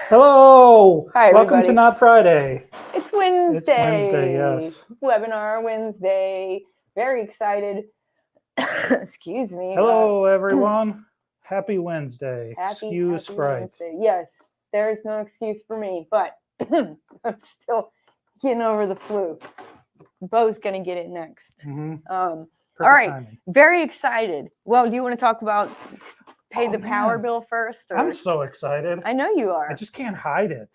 Hello. Hi, Welcome everybody. to Not Friday. It's Wednesday. It's Wednesday, yes. Webinar Wednesday. Very excited. Excuse me. Hello, everyone. Happy Wednesday. Happy Sprite. Wednesday. Yes, there's no excuse for me, but I'm still getting over the flu. Bo's going to get it next. All right. Timing. Very excited. Well, do you want to talk about pay the power bill first? Or? I'm so excited. I know you are. I just can't hide it.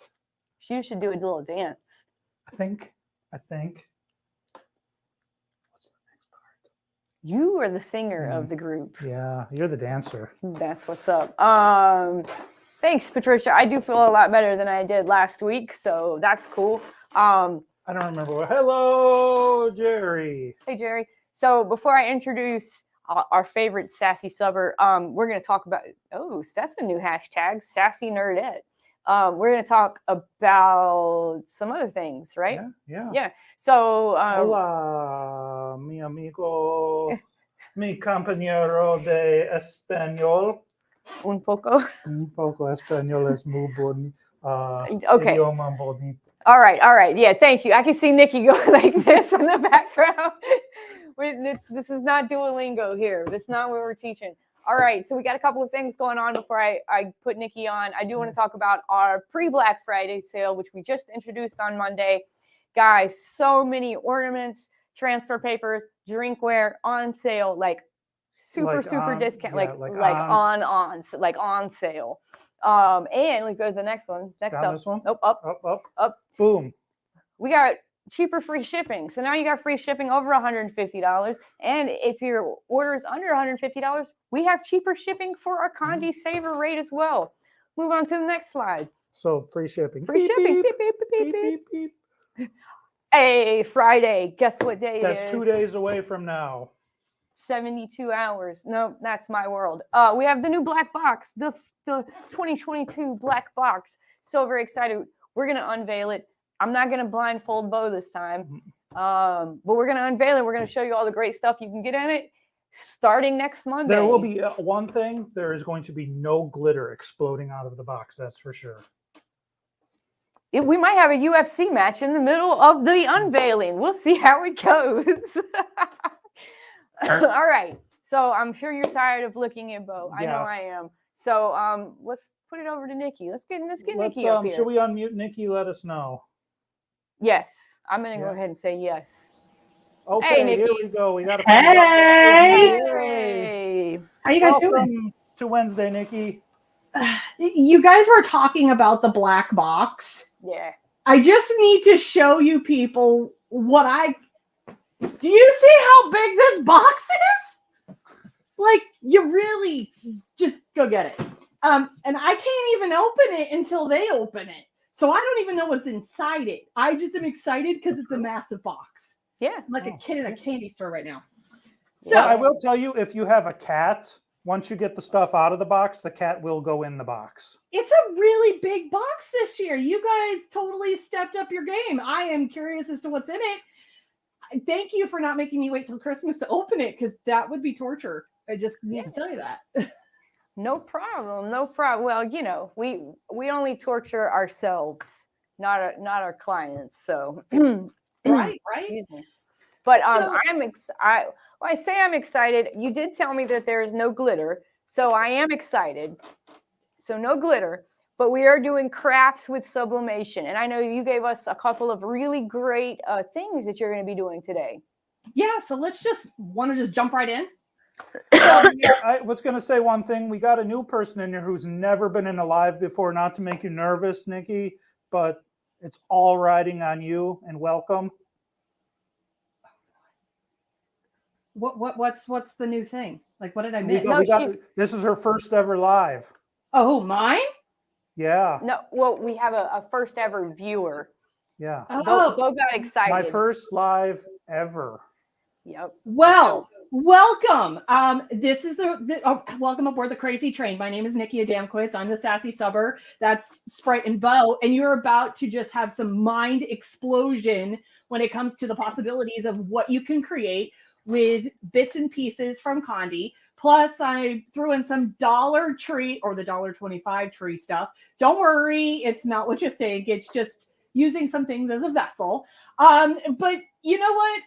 You should do a little dance. I think. What's the next part? You are the singer of the group. Yeah, you're the dancer. That's what's up. Thanks, Patricia. I do feel a lot better than I did last week, so that's cool. I don't remember. Hello, Jerry. Hey, Jerry. So before I introduce our favorite sassy subber, we're going to talk about, that's a new hashtag, sassy nerdette. We're going to talk about some other things, right? Yeah. So, hola, mi amigo, mi compañero de español. Un poco español es muy bonito. Okay. Idioma bonito. All right. Yeah, thank you. I can see Nicky going like this in the background. This is not Duolingo here. This is not what we're teaching. All right, so we got a couple of things going on before I put Nicky on. I do want to talk about our pre-Black Friday sale, which we just introduced on Monday. Guys, so many ornaments, transfer papers, drinkware on sale, like super discount, like on sale. And let's go to the next one. Next up. This one? Nope, up. Boom. We got cheaper free shipping. So now you got free shipping over $150. And if your order is under $150, we have cheaper shipping for our Condi Saver rate as well. Move on to the next slide. So free shipping. Free shipping. Beep, beep, beep, beep, beep. Hey, Friday. Guess what day it is? That's 2 days away from now. 72 hours. No, that's my world. We have the new black box, the 2022 black box. So very excited. We're going to unveil it. I'm not going to blindfold Bo this time, but we're going to unveil it. We're going to show you all the great stuff you can get in it starting next Monday. There will be one thing. There is going to be no glitter exploding out of the box. That's for sure. We might have a UFC match in the middle of the unveiling. We'll see how it goes. All right. So I'm sure you're tired of looking at Bo. I know I am. So let's put it over to Nicky. Let's get Nicky up here. Should we unmute Nicky? Let us know. Yes, I'm going to go ahead and say yes. Okay, hey, Nicky. Here we go. We got a Hey! How you guys doing? To Wednesday, Nicky. You guys were talking about the black box. Yeah. I just need to show you people what do you see how big this box is? Like, you really just go get it. And I can't even open it until they open it. So I don't even know what's inside it. I just am excited because it's a massive box. Yeah. I'm like a kid in a candy store right now. So I will tell you, if you have a cat, once you get the stuff out of the box, the cat will go in the box. It's a really big box this year. You guys totally stepped up your game. I am curious as to what's in it. Thank you for not making me wait till Christmas to open it, because that would be torture. I just need to tell you that. No problem. Well, you know, we only torture ourselves, not our clients. So right. Excuse me. But I say I'm excited. You did tell me that there is no glitter, so I am excited. So no glitter, but we are doing crafts with sublimation, and I know you gave us a couple of really great things that you're going to be doing today. Yeah. So let's just jump right in. I was going to say one thing. We got a new person in here who's never been in a live before, not to make you nervous, Nicky, but it's all riding on you, and welcome. What's the new thing? Like, what did I miss? This is her first ever live. Oh, mine? Yeah. No, well, we have a first ever viewer. Yeah. Bo got excited. My first live ever. Yep. Well, welcome. This is welcome aboard the crazy train. My name is Nicky Adamkowitz. I'm the Sassy Subber. That's Sprite and Bo, and you're about to just have some mind explosion when it comes to the possibilities of what you can create with bits and pieces from Condi. Plus, I threw in some Dollar Tree or the $1.25 tree stuff. Don't worry, it's not what you think. It's just using some things as a vessel. But you know what?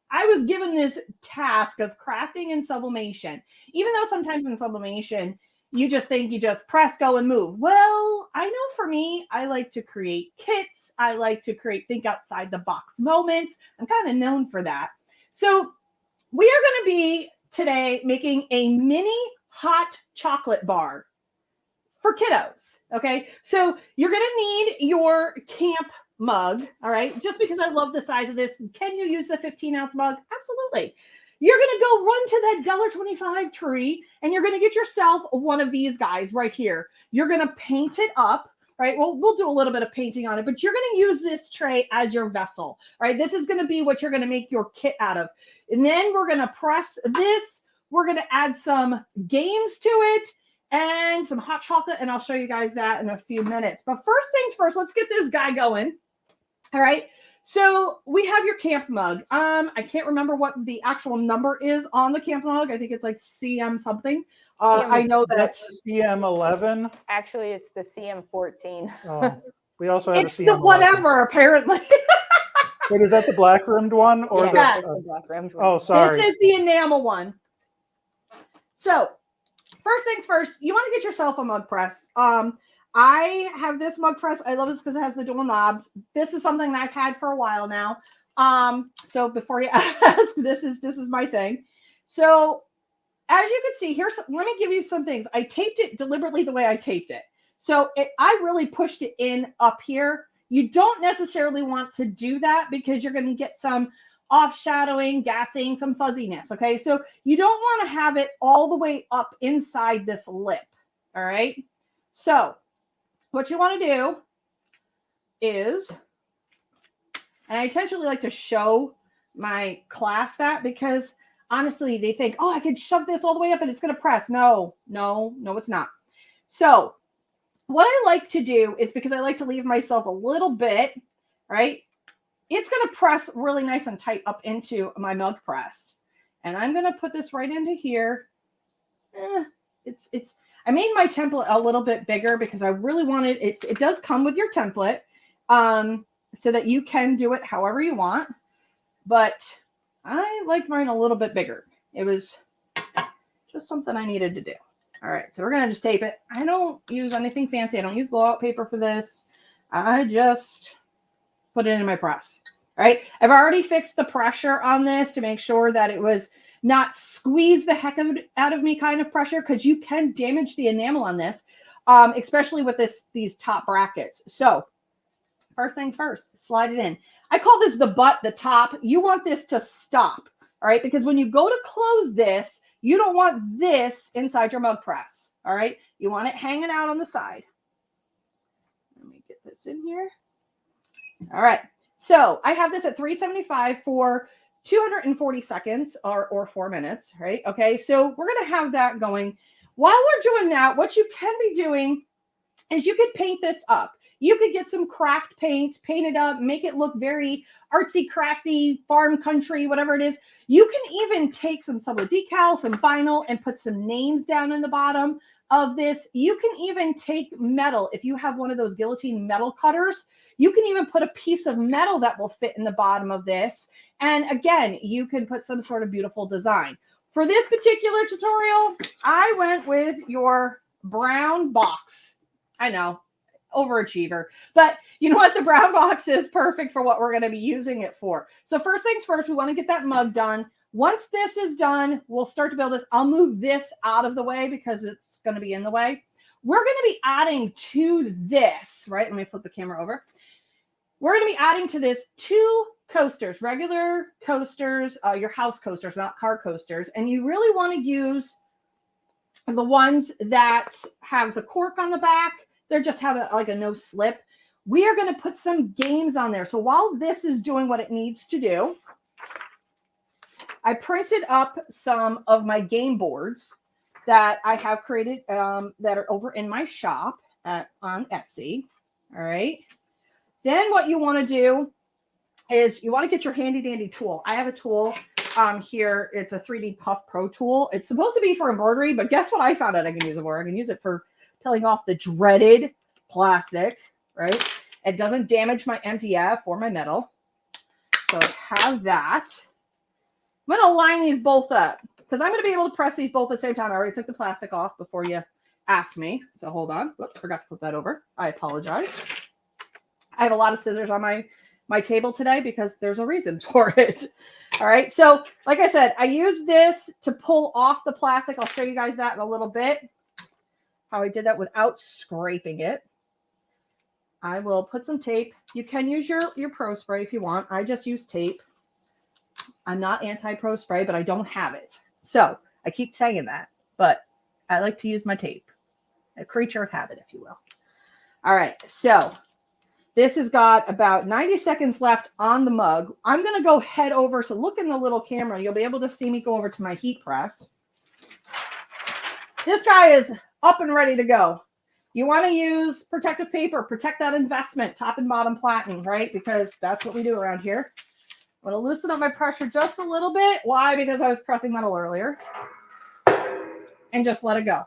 I was given this task of crafting in Sublimation. Even though sometimes in Sublimation, you just think you just press, go, and move. Well, I know for me, I like to create kits. I like to think outside the box moments. I'm kind of known for that. So we are going to be today making a mini hot chocolate bar for kiddos. Okay. So you're going to need your camp mug. All right. Just because I love the size of this. Can you use the 15-ounce mug? Absolutely. You're going to go run to that $1.25 tree and you're going to get yourself one of these guys right here. You're going to paint it up. Right. Well, we'll do a little bit of painting on it, but you're going to use this tray as your vessel. Right. This is going to be what you're going to make your kit out of. And then we're going to press this. We're going to add some games to it and some hot chocolate. And I'll show you guys that in a few minutes. But first things first, let's get this guy going. All right. So we have your camp mug. I can't remember what the actual number is on the camp mug. I think it's like CM something. I know that's CM11. Actually, it's the CM14. Oh, we also have it's a CM11. the whatever, apparently. Wait, is that the black rimmed one or Yes. the black rimmed one. Oh, sorry. This is the enamel one. So first things first, you want to get yourself a mug press. I have this mug press. I love this because it has the dual knobs. This is something that I've had for a while now. So before you ask, this is my thing. So as you can see, let me give you some things. I taped it deliberately the way I taped it. So I really pushed it in up here. You don't necessarily want to do that because you're going to get some off shadowing, gassing, some fuzziness. Okay. So you don't want to have it all the way up inside this lip. All right. So what you want to do is, and I intentionally like to show my class that because honestly, they think, oh, I could shove this all the way up and it's going to press. No, it's not. So what I like to do is because I like to leave myself a little bit, right? It's going to press really nice and tight up into my mug press. And I'm going to put this right into here. I made my template a little bit bigger because I really wanted it. It does come with your template so that you can do it however you want. But I like mine a little bit bigger. It was just something I needed to do. All right, so we're going to just tape it. I don't use anything fancy. I don't use blowout paper for this. I just put it in my press. All right, I've already fixed the pressure on this to make sure that it was not squeeze the heck out of me kind of pressure because you can damage the enamel on this, especially with these top brackets. So first things first, slide it in. I call this the butt, the top. You want this to stop, all right? Because when you go to close this, you don't want this inside your mug press, all right? You want it hanging out on the side. Let me get this in here. All right. So I have this at 375 for 240 seconds or 4 minutes, right? Okay, so we're going to have that going. While we're doing that, what you can be doing is you could paint this up. You could get some craft paint, paint it up, make it look very artsy, crafty, farm country, whatever it is. You can even take some Subli decal, some vinyl, and put some names down in the bottom of this. You can even take metal. If you have one of those guillotine metal cutters, you can even put a piece of metal that will fit in the bottom of this. And again, you can put some sort of beautiful design. For this particular tutorial, I went with your brown box. I know, overachiever. But you know what? The brown box is perfect for what we're going to be using it for. So first things first, we want to get that mug done. Once this is done, we'll start to build this. I'll move this out of the way because it's going to be in the way. We're going to be adding to this, right? Let me flip the camera over. We're going to be adding to this 2 coasters, regular coasters, your house coasters, not car coasters. And you really want to use the ones that have the cork on the back. They just have like a no slip. We are going to put some games on there. So while this is doing what it needs to do, I printed up some of my game boards that I have created that are over in my shop on Etsy. All right. Then what you want to do is you want to get your handy dandy tool. I have a tool. here. It's a 3D Puff Pro tool. It's supposed to be for embroidery, but guess what I found out I can use it for? I can use it for peeling off the dreaded plastic, right? It doesn't damage my MDF or my metal. So I have that. I'm going to line these both up because I'm going to be able to press these both at the same time. I already took the plastic off before you asked me. So hold on. Whoops, forgot to flip that over. I apologize. I have a lot of scissors on my table today because there's a reason for it. All right. So like I said, I use this to pull off the plastic. I'll show you guys that in a little bit. How I did that without scraping it. I will put some tape. You can use your Pro Spray if you want. I just use tape. I'm not anti-Pro Spray, but I don't have it. So I keep saying that, but I like to use my tape. A creature of habit, if you will. All right. So this has got about 90 seconds left on the mug. I'm going to go head over. So look in the little camera. You'll be able to see me go over to my heat press. This guy is up and ready to go. You want to use protective paper, protect that investment, top and bottom platen, right? Because that's what we do around here. I'm going to loosen up my pressure just a little bit. Why? Because I was pressing metal earlier. And just let it go.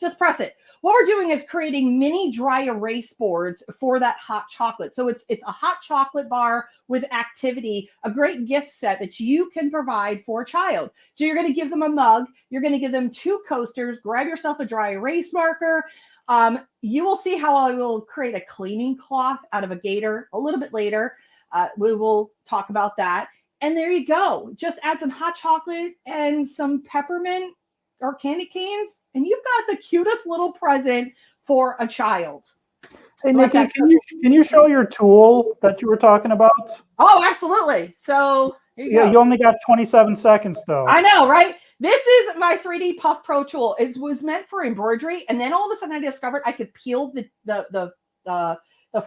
Just press it. What we're doing is creating mini dry erase boards for that hot chocolate. So it's a hot chocolate bar with activity, a great gift set that you can provide for a child. So you're going to give them a mug. You're going to give them 2 coasters. Grab yourself a dry erase marker. You will see how I will create a cleaning cloth out of a Gaiter a little bit later. We will talk about that. And there you go. Just add some hot chocolate and some peppermint or candy canes, and you've got the cutest little present for a child. Hey, Nikki, can you show your tool that you were talking about? Oh, absolutely. So here you go. You only got 27 seconds, though. I know, right? This is my 3D Puff Pro tool. It was meant for embroidery, and then all of a sudden I discovered I could peel the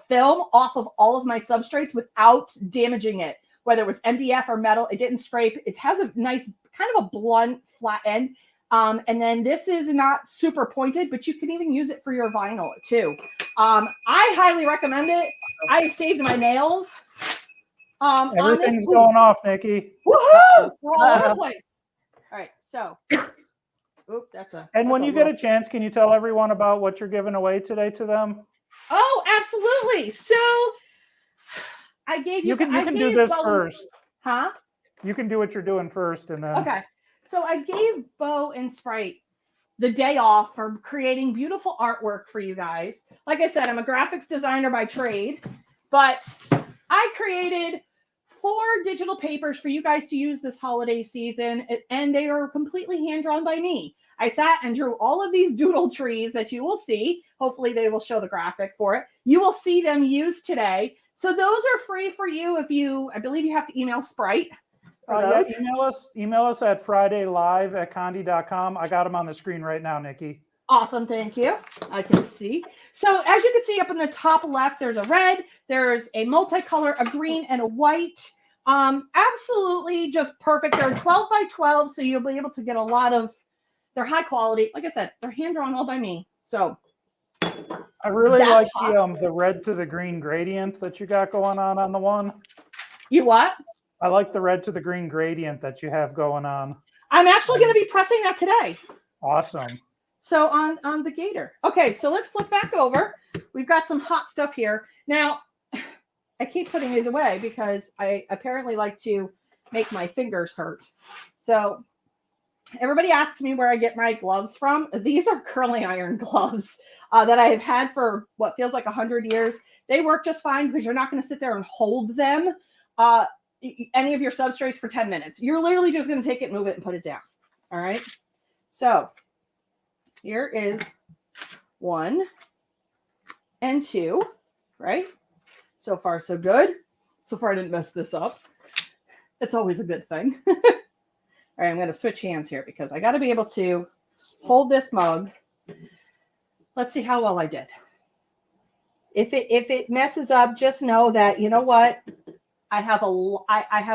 film off of all of my substrates without damaging it, whether it was MDF or metal. It didn't scrape. It has a nice kind of a blunt, flat end. And then this is not super pointed, but you can even use it for your vinyl too. I highly recommend it. I saved my nails. Everything's going off, Nikki. Woohoo! We're all over the place. All right, so. Oop, and when you get a chance, can you tell everyone about what you're giving away today to them? Oh, absolutely. So I gave you. You can do this first. Huh? You can do what you're doing first, and then. Okay. So I gave Bo and Sprite the day off for creating beautiful artwork for you guys. Like I said, I'm a graphics designer by trade, but I created 4 digital papers for you guys to use this holiday season, and they are completely hand-drawn by me. I sat and drew all of these doodle trees that you will see. Hopefully they will show the graphic for it. You will see them used today. So those are free for you I believe you have to email Sprite. Yeah, email us at fridaylive@condi.com. I got them on the screen right now, Nikki. Awesome, thank you. I can see. So as you can see up in the top left, there's a red, there's a multicolor, a green, and a white. Absolutely just perfect. They're 12 by 12, so you'll be able to get a lot of, they're high quality. Like I said, they're hand-drawn all by me. So I really like the red to the green gradient that you got going on the one. You what? I like the red to the green gradient that you have going on. I'm actually going to be pressing that today. Awesome. So on the Gaiter. Okay, so let's flip back over. We've got some hot stuff here. Now, I keep putting these away because I apparently like to make my fingers hurt. So everybody asks me where I get my gloves from. These are curling iron gloves that I have had for what feels like 100 years. They work just fine because you're not going to sit there and hold them. Any of your substrates for 10 minutes. You're literally just going to take it, move it, and put it down. All right. So here is 1 and 2, right? So far, so good. So far, I didn't mess this up. It's always a good thing. All right, I'm going to switch hands here because I got to be able to hold this mug. Let's see how well I did. If it messes up, just know that, you know what? I have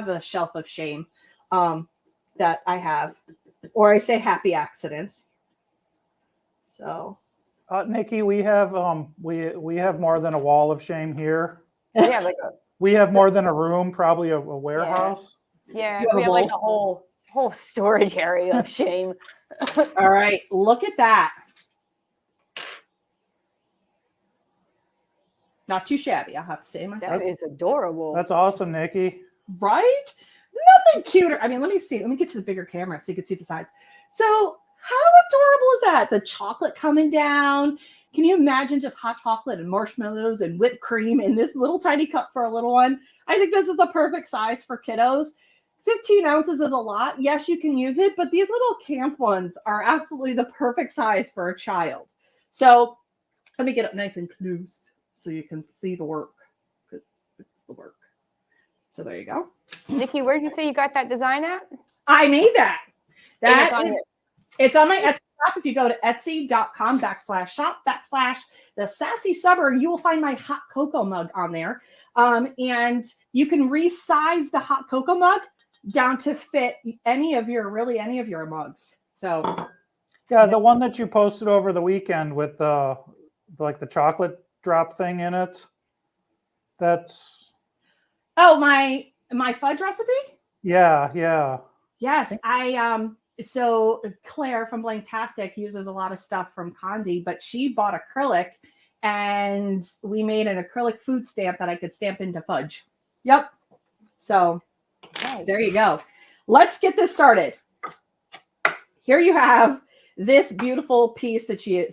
a shelf of shame that I have, or I say happy accidents. So, Nikki, we have more than a wall of shame here. Yeah, like we have more than a room, probably a warehouse. Yeah, You have we a have like bowl? a whole storage area of shame. All right, look at that. Not too shabby, I'll have to say myself. That is adorable. That's awesome, Nikki. Right? Nothing cuter. I mean, let me see. Let me get to the bigger camera so you can see the sides. So how adorable is that? The chocolate coming down. Can you imagine just hot chocolate and marshmallows and whipped cream in this little tiny cup for a little one? I think this is the perfect size for kiddos. 15 ounces is a lot. Yes, you can use it, but these little camp ones are absolutely the perfect size for a child. So let me get it nice and close so you can see the work, because it's the work. So there you go. Nikki, where did you say you got that design at? I made that. It's on my Etsy shop. If you go to etsy.com/shop/the Sassy Subber, you will find my hot cocoa mug on there. And you can resize the hot cocoa mug down to fit any of your mugs. So Yeah, the one that you posted over the weekend with like the chocolate drop thing in it. That's my fudge recipe? yeah. Yes, so Claire from Blanktastic uses a lot of stuff from Condi, but she bought acrylic and we made an acrylic food stamp that I could stamp into fudge. Yep. So there you go. Let's get this started. Here you have this beautiful piece that you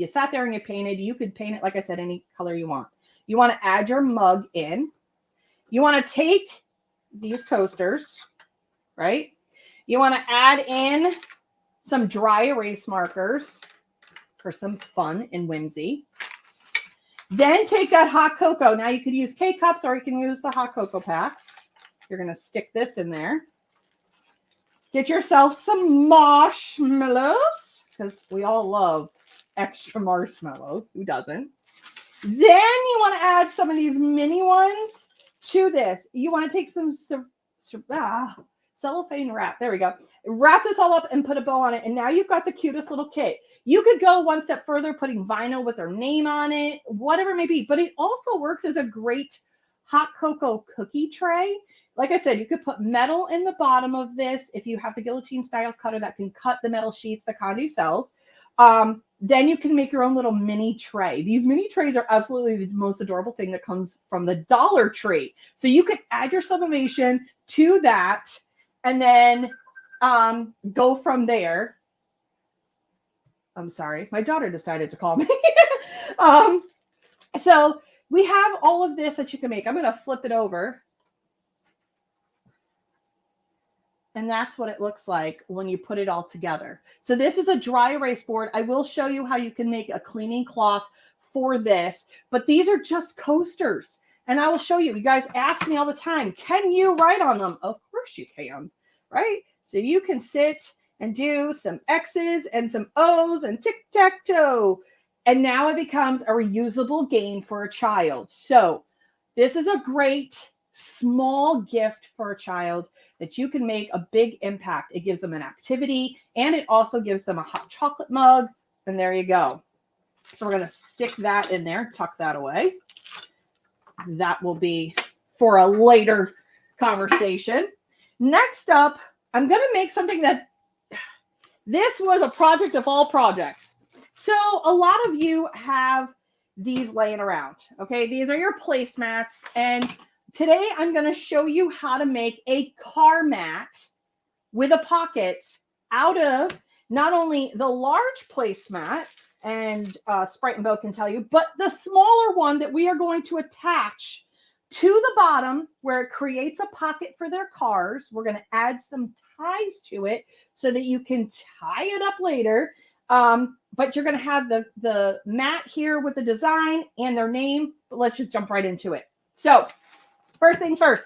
sat there and you painted. You could paint it, like I said, any color you want. You want to add your mug in. You want to take these coasters, right? You want to add in some dry erase markers for some fun and whimsy. Then take that hot cocoa. Now you could use K-cups or you can use the hot cocoa packs. You're going to stick this in there. Get yourself some marshmallows, because we all love extra marshmallows. Who doesn't? Then you want to add some of these mini ones to this. You want to take some cellophane wrap. There we go. Wrap this all up and put a bow on it. And now you've got the cutest little kit. You could go one step further, putting vinyl with their name on it, whatever it may be. But it also works as a great hot cocoa cookie tray. Like I said, you could put metal in the bottom of this. If you have the guillotine style cutter that can cut the metal sheets that Condi sells, then you can make your own little mini tray. These mini trays are absolutely the most adorable thing that comes from the Dollar Tree. So you could add your sublimation to that and then go from there. I'm sorry, my daughter decided to call me. So we have all of this that you can make. I'm going to flip it over. And that's what it looks like when you put it all together. So this is a dry erase board. I will show you how you can make a cleaning cloth for this, but these are just coasters. And I will show you. You guys ask me all the time, can you write on them? Of course you can, right? So you can sit and do some X's and some O's and tic-tac-toe. And now it becomes a reusable game for a child. So this is a great small gift for a child that you can make a big impact. It gives them an activity and it also gives them a hot chocolate mug. And there you go. So we're going to stick that in there, tuck that away. That will be for a later conversation. Next up, I'm going to make something that this was a project of all projects. So a lot of you have these laying around. Okay, these are your placemats, and today I'm going to show you how to make a car mat with a pocket out of not only the large placemat, and Sprite and Bo can tell you, but the smaller one that we are going to attach to the bottom where it creates a pocket for their cars. We're going to add some ties to it so that you can tie it up later. But you're going to have the mat here with the design and their name. But let's just jump right into it. So first things first,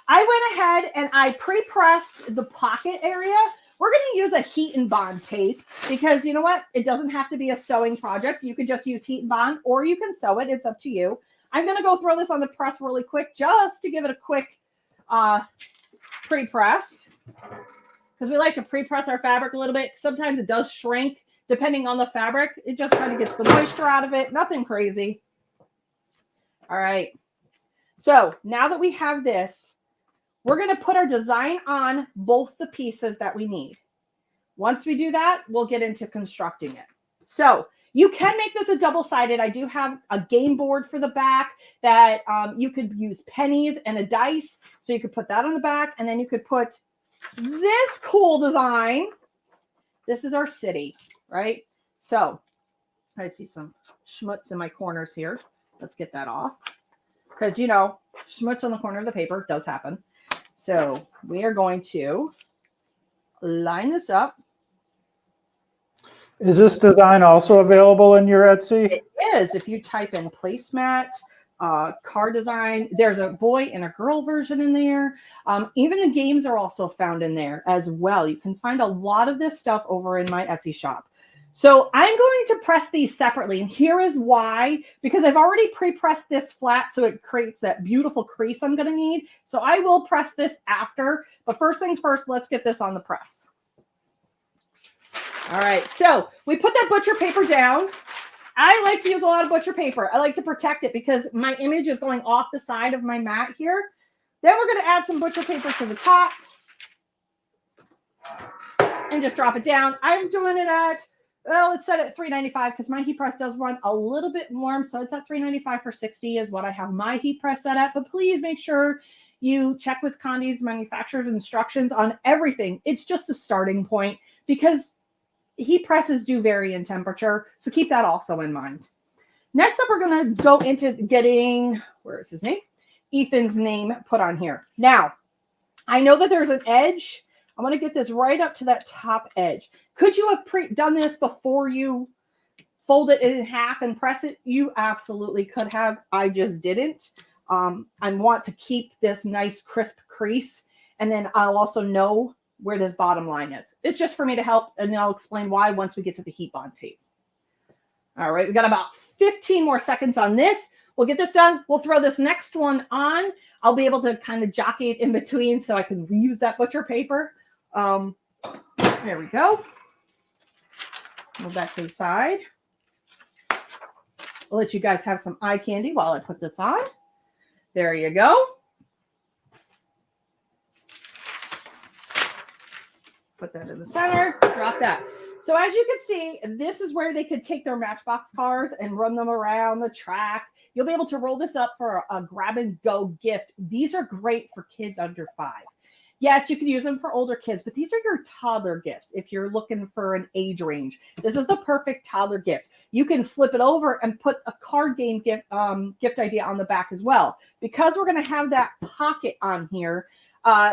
I went ahead and I pre-pressed the pocket area. We're going to use a heat and bond tape because you know what? It doesn't have to be a sewing project. You could just use heat and bond or you can sew it. It's up to you. I'm going to go throw this on the press really quick just to give it a quick pre-press because we like to pre-press our fabric a little bit. Sometimes it does shrink depending on the fabric. It just kind of gets the moisture out of it. Nothing crazy. All right. So now that we have this, we're going to put our design on both the pieces that we need. Once we do that, we'll get into constructing it. So you can make this a double-sided. I do have a game board for the back that you could use pennies and a dice. So you could put that on the back, and then you could put this cool design. This is our city, right? So I see some schmutz in my corners here. Let's get that off. Because, you know, schmutz on the corner of the paper does happen. So we are going to line this up. Is this design also available in your Etsy? It is. If you type in Placemat, car design, there's a boy and a girl version in there. Even the games are also found in there as well. You can find a lot of this stuff over in my Etsy shop. So I'm going to press these separately. And here is why, because I've already pre-pressed this flat so it creates that beautiful crease I'm going to need. So I will press this after. But first things first, let's get this on the press. All right, so we put that butcher paper down. I like to use a lot of butcher paper. I like to protect it because my image is going off the side of my mat here. Then we're going to add some butcher paper to the top and just drop it down. I'm doing it at, well, it's set at $3.95 because my heat press does run a little bit warm. So it's at $3.95 for 60 is what I have my heat press set at. But please make sure you check with Condi's manufacturer's instructions on everything. It's just a starting point because heat presses do vary in temperature. So keep that also in mind. Next up, we're going to go into getting, where is his name? Ethan's name put on here. Now, I know that there's an edge. I'm going to get this right up to that top edge. Could you have done this before you fold it in half and press it? You absolutely could have. I just didn't. I want to keep this nice crisp crease. And then I'll also know where this bottom line is. It's just for me to help, and I'll explain why once we get to the heat bond tape. All right, we got about 15 more seconds on this. We'll get this done. We'll throw this next one on. I'll be able to kind of jockey it in between so I can reuse that butcher paper. There we go. Move that to the side. I'll let you guys have some eye candy while I put this on. There you go. Put that in the center, drop that. So as you can see, this is where they could take their Matchbox cars and run them around the track. You'll be able to roll this up for a grab and go gift. These are great for kids under 5. Yes, you can use them for older kids, but these are your toddler gifts. If you're looking for an age range, this is the perfect toddler gift. You can flip it over and put a card game gift idea on the back as well. Because we're going to have that pocket on here,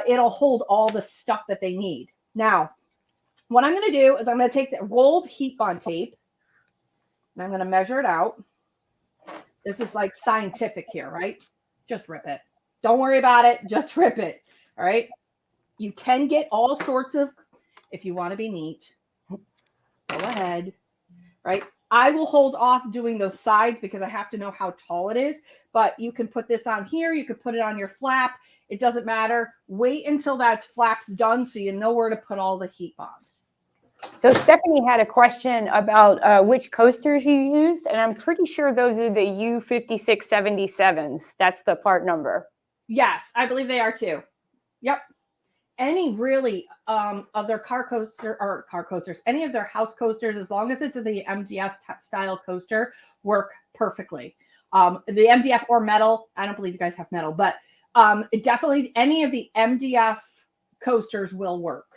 it'll hold all the stuff that they need. Now, what I'm going to do is I'm going to take the rolled heat bond tape and I'm going to measure it out. This is like scientific here, right? Just rip it. Don't worry about it. Just rip it. All right. You can get all sorts of, if you want to be neat, go ahead. Right. I will hold off doing those sides because I have to know how tall it is, but you can put this on here. You could put it on your flap. It doesn't matter. Wait until that flap's done so you know where to put all the heat bond. So Stephanie had a question about which coasters you use, and I'm pretty sure those are the U5677s. That's the part number. Yes, I believe they are too. Yep. Any really of their car coasters, any of their house coasters, as long as it's the MDF style coaster, work perfectly. The MDF or metal, I don't believe you guys have metal, but definitely any of the MDF coasters will work.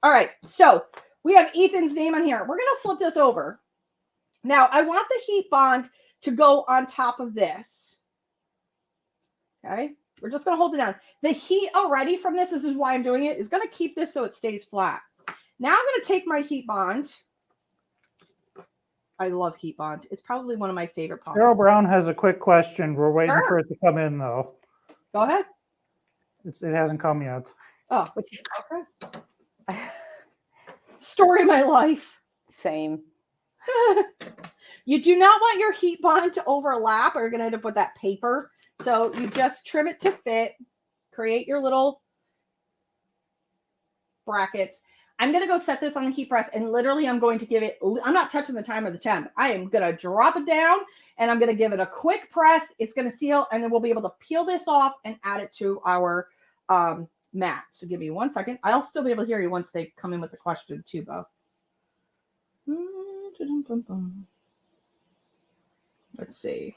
All right, so we have Ethan's name on here. We're going to flip this over. Now, I want the heat bond to go on top of this. Okay, we're just going to hold it down. The heat already from this is why I'm doing it, is going to keep this so it stays flat. Now I'm going to take my heat bond. I love heat bond. It's probably one of my favorite products. Carol Brown has a quick question. We're waiting for it to come in, though. Go ahead. It hasn't come yet. Oh, okay. Story of my life. Same. You do not want your heat bond to overlap, or you're going to end up with that paper. So you just trim it to fit. Create your little brackets. I'm going to go set this on the heat press, and literally I'm going to give it, I'm not touching the time or the temp. I am going to drop it down, and I'm going to give it a quick press. It's going to seal, and then we'll be able to peel this off and add it to our mat. So give me 1 second. I'll still be able to hear you once they come in with the question too, Bo. Let's see.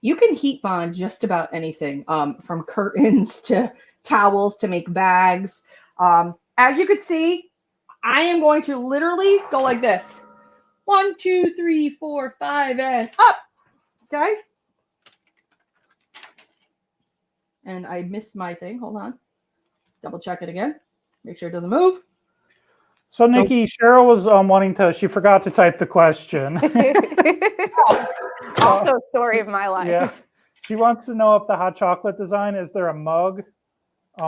You can heat bond just about anything, from curtains to towels to make bags. As you can see, I am going to literally go like this. 1, 2, 3, 4, 5, and up. Okay. And I missed my thing. Hold on. Double check it again. Make sure it doesn't move. So Nikki, Cheryl was wanting to, she forgot to type the question. Also a story of my life. Yeah. She wants to know if the hot chocolate design, is there a mug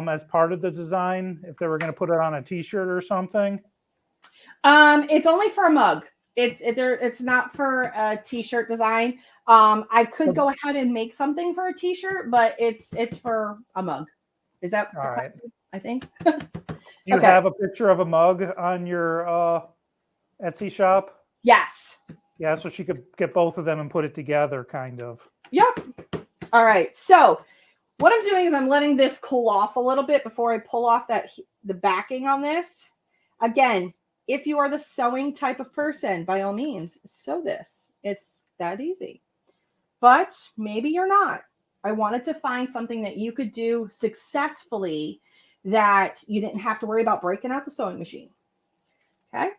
as part of the design, if they were going to put it on a t-shirt or something? It's only for a mug. It's not for a t-shirt design. I could go ahead and make something for a t-shirt, but it's for a mug. Is that all right? I think. Do you have a picture of a mug on your Etsy shop? Yes. Yeah, so she could get both of them and put it together, kind of. Yep. All right. So what I'm doing is I'm letting this cool off a little bit before I pull off the backing on this. Again, if you are the sewing type of person, by all means, sew this. It's that easy. But maybe you're not. I wanted to find something that you could do successfully that you didn't have to worry about breaking out the sewing machine. Okay.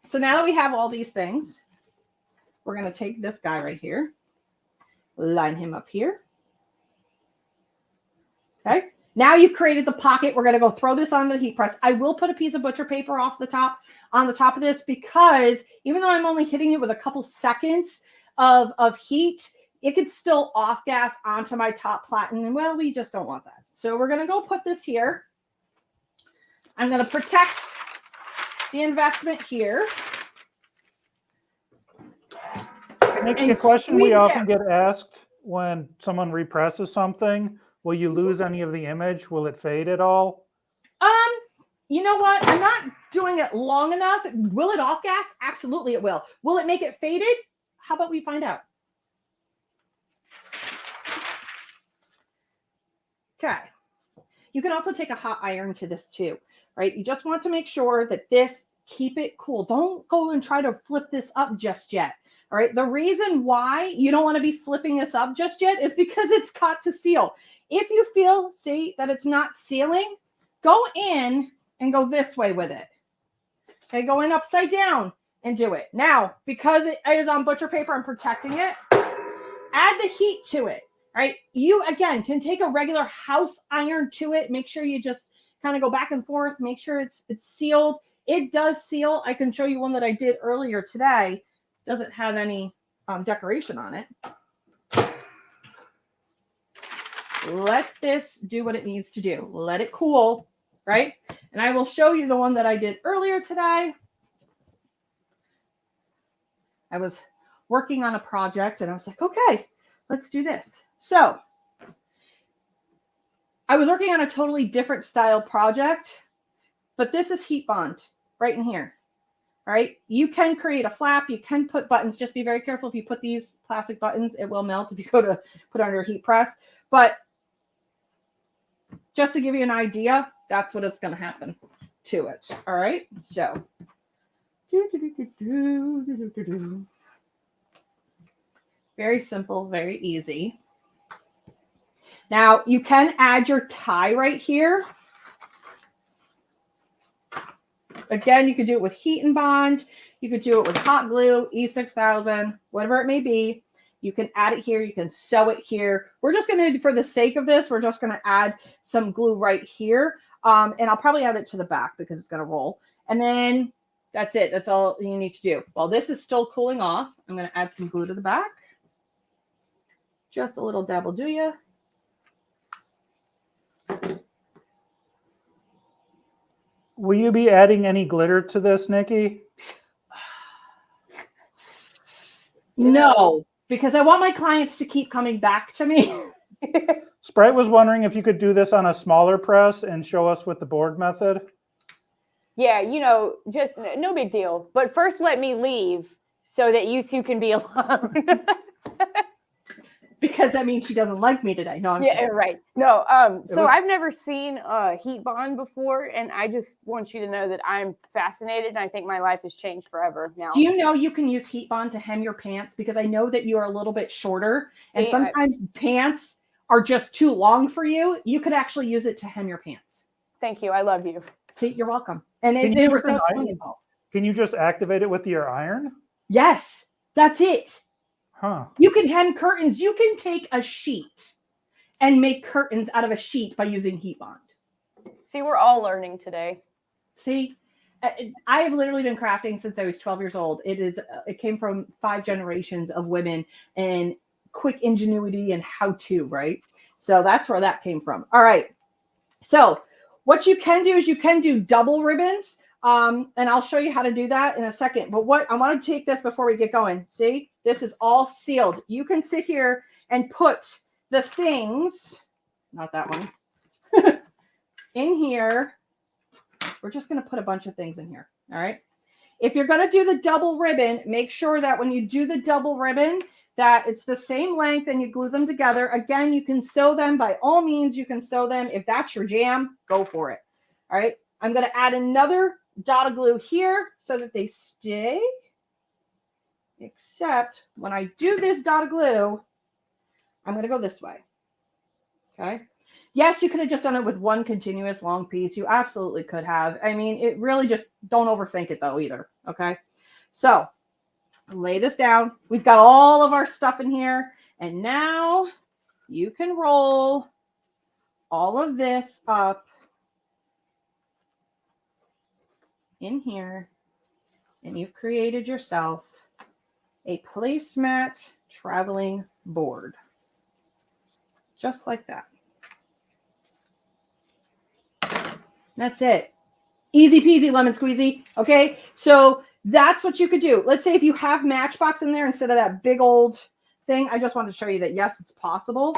So now that we have all these things, we're going to take this guy right here, line him up here. Okay. Now you've created the pocket. We're going to go throw this on the heat press. I will put a piece of butcher paper on the top of this, because even though I'm only hitting it with a couple seconds of heat, it could still off gas onto my top platen. And well, we just don't want that. So we're going to go put this here. I'm going to protect the investment here. Nikki, a question we often get asked when someone represses something: will you lose any of the image? Will it fade at all? You know what? I'm not doing it long enough. Will it off gas? Absolutely it will. Will it make it faded? How about we find out? Okay. You can also take a hot iron to this too, right? You just want to make sure that keep it cool. Don't go and try to flip this up just yet. All right. The reason why you don't want to be flipping this up just yet is because it's got to seal. If you see that it's not sealing, go in and go this way with it. Okay. Go in upside down and do it. Now, because it is on butcher paper, I'm protecting it. Add the heat to it. Right. You, again, can take a regular house iron to it. Make sure you just kind of go back and forth. Make sure it's sealed. It does seal. I can show you one that I did earlier today. Doesn't have any decoration on it. Let this do what it needs to do. Let it cool. Right. And I will show you the one that I did earlier today. I was working on a project and I was like, okay, let's do this. So I was working on a totally different style project, but this is heat bond right in here. All right. You can create a flap. You can put buttons. Just be very careful. If you put these plastic buttons, it will melt if you go to put it under a heat press. But just to give you an idea, that's what it's going to happen to it. All right. So very simple, very easy. Now you can add your tie right here. Again, you could do it with heat and bond. You could do it with hot glue, E6000, whatever it may be. You can add it here. You can sew it here. We're just going to, for the sake of this, we're just going to add some glue right here. And I'll probably add it to the back because it's going to roll. And then that's it. That's all you need to do. While this is still cooling off, I'm going to add some glue to the back. Just a little dab will do ya. Will you be adding any glitter to this, Nikki? No, because I want my clients to keep coming back to me. Sprite was wondering if you could do this on a smaller press and show us with the board method. Yeah, just no big deal. But first let me leave so that you two can be alone. because that means she doesn't like me today. No, I'm Yeah, kidding. right. No, so was- I've never seen heat bond before, and I just want you to know that I'm fascinated, and I think my life has changed forever now. Do you know you can use heat bond to hem your pants? Because I know that you are a little bit shorter, and See, sometimes pants are just too long for you. You could actually use it to hem your pants. Thank you. I love you. See, you're welcome. And Can you there was use an no iron? sewing involved. Can you just activate it with your iron? Yes, that's it. Huh. You can hem curtains. You can take a sheet and make curtains out of a sheet by using heat bond. See, we're all learning today. See, I have literally been crafting since I was 12 years old. It came from 5 generations of women and quick ingenuity and how to, right? So that's where that came from. All right. So what you can do is you can do double ribbons. And I'll show you how to do that in a second. But what I want to take this before we get going. See, this is all sealed. You can sit here and put the things, not that one, in here. We're just going to put a bunch of things in here. All right. If you're going to do the double ribbon, make sure that when you do the double ribbon, that it's the same length and you glue them together. Again, you can sew them. By all means, you can sew them. If that's your jam, go for it. All right. I'm going to add another dot of glue here so that they stay. Except when I do this dot of glue, I'm going to go this way. Okay. Yes, you could have just done it with one continuous long piece. You absolutely could have. I mean, it really just, don't overthink it though either. Okay. So lay this down. We've got all of our stuff in here. And now you can roll all of this up in here. And you've created yourself a placemat traveling board. Just like that. That's it. Easy peasy lemon squeezy. Okay. So that's what you could do. Let's say if you have Matchbox in there instead of that big old thing. I just wanted to show you that, yes, it's possible.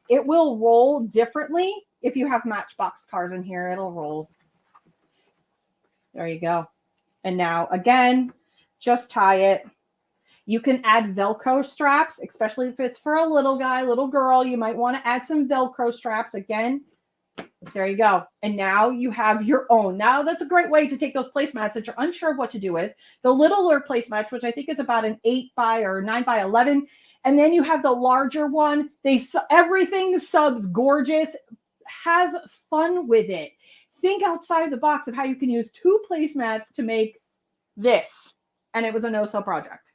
It will roll differently. If you have Matchbox cards in here, it'll roll. There you go. And now again, just tie it. You can add Velcro straps, especially if it's for a little guy, little girl. You might want to add some Velcro straps again. There you go. And now you have your own. Now that's a great way to take those placemats that you're unsure of what to do with. The littler placemat, which I think is about an 8 by or 9 by 11. And then you have the larger one. Everything subs gorgeous. Have fun with it. Think outside the box of how you can use 2 placemats to make this. And it was a no-sew project.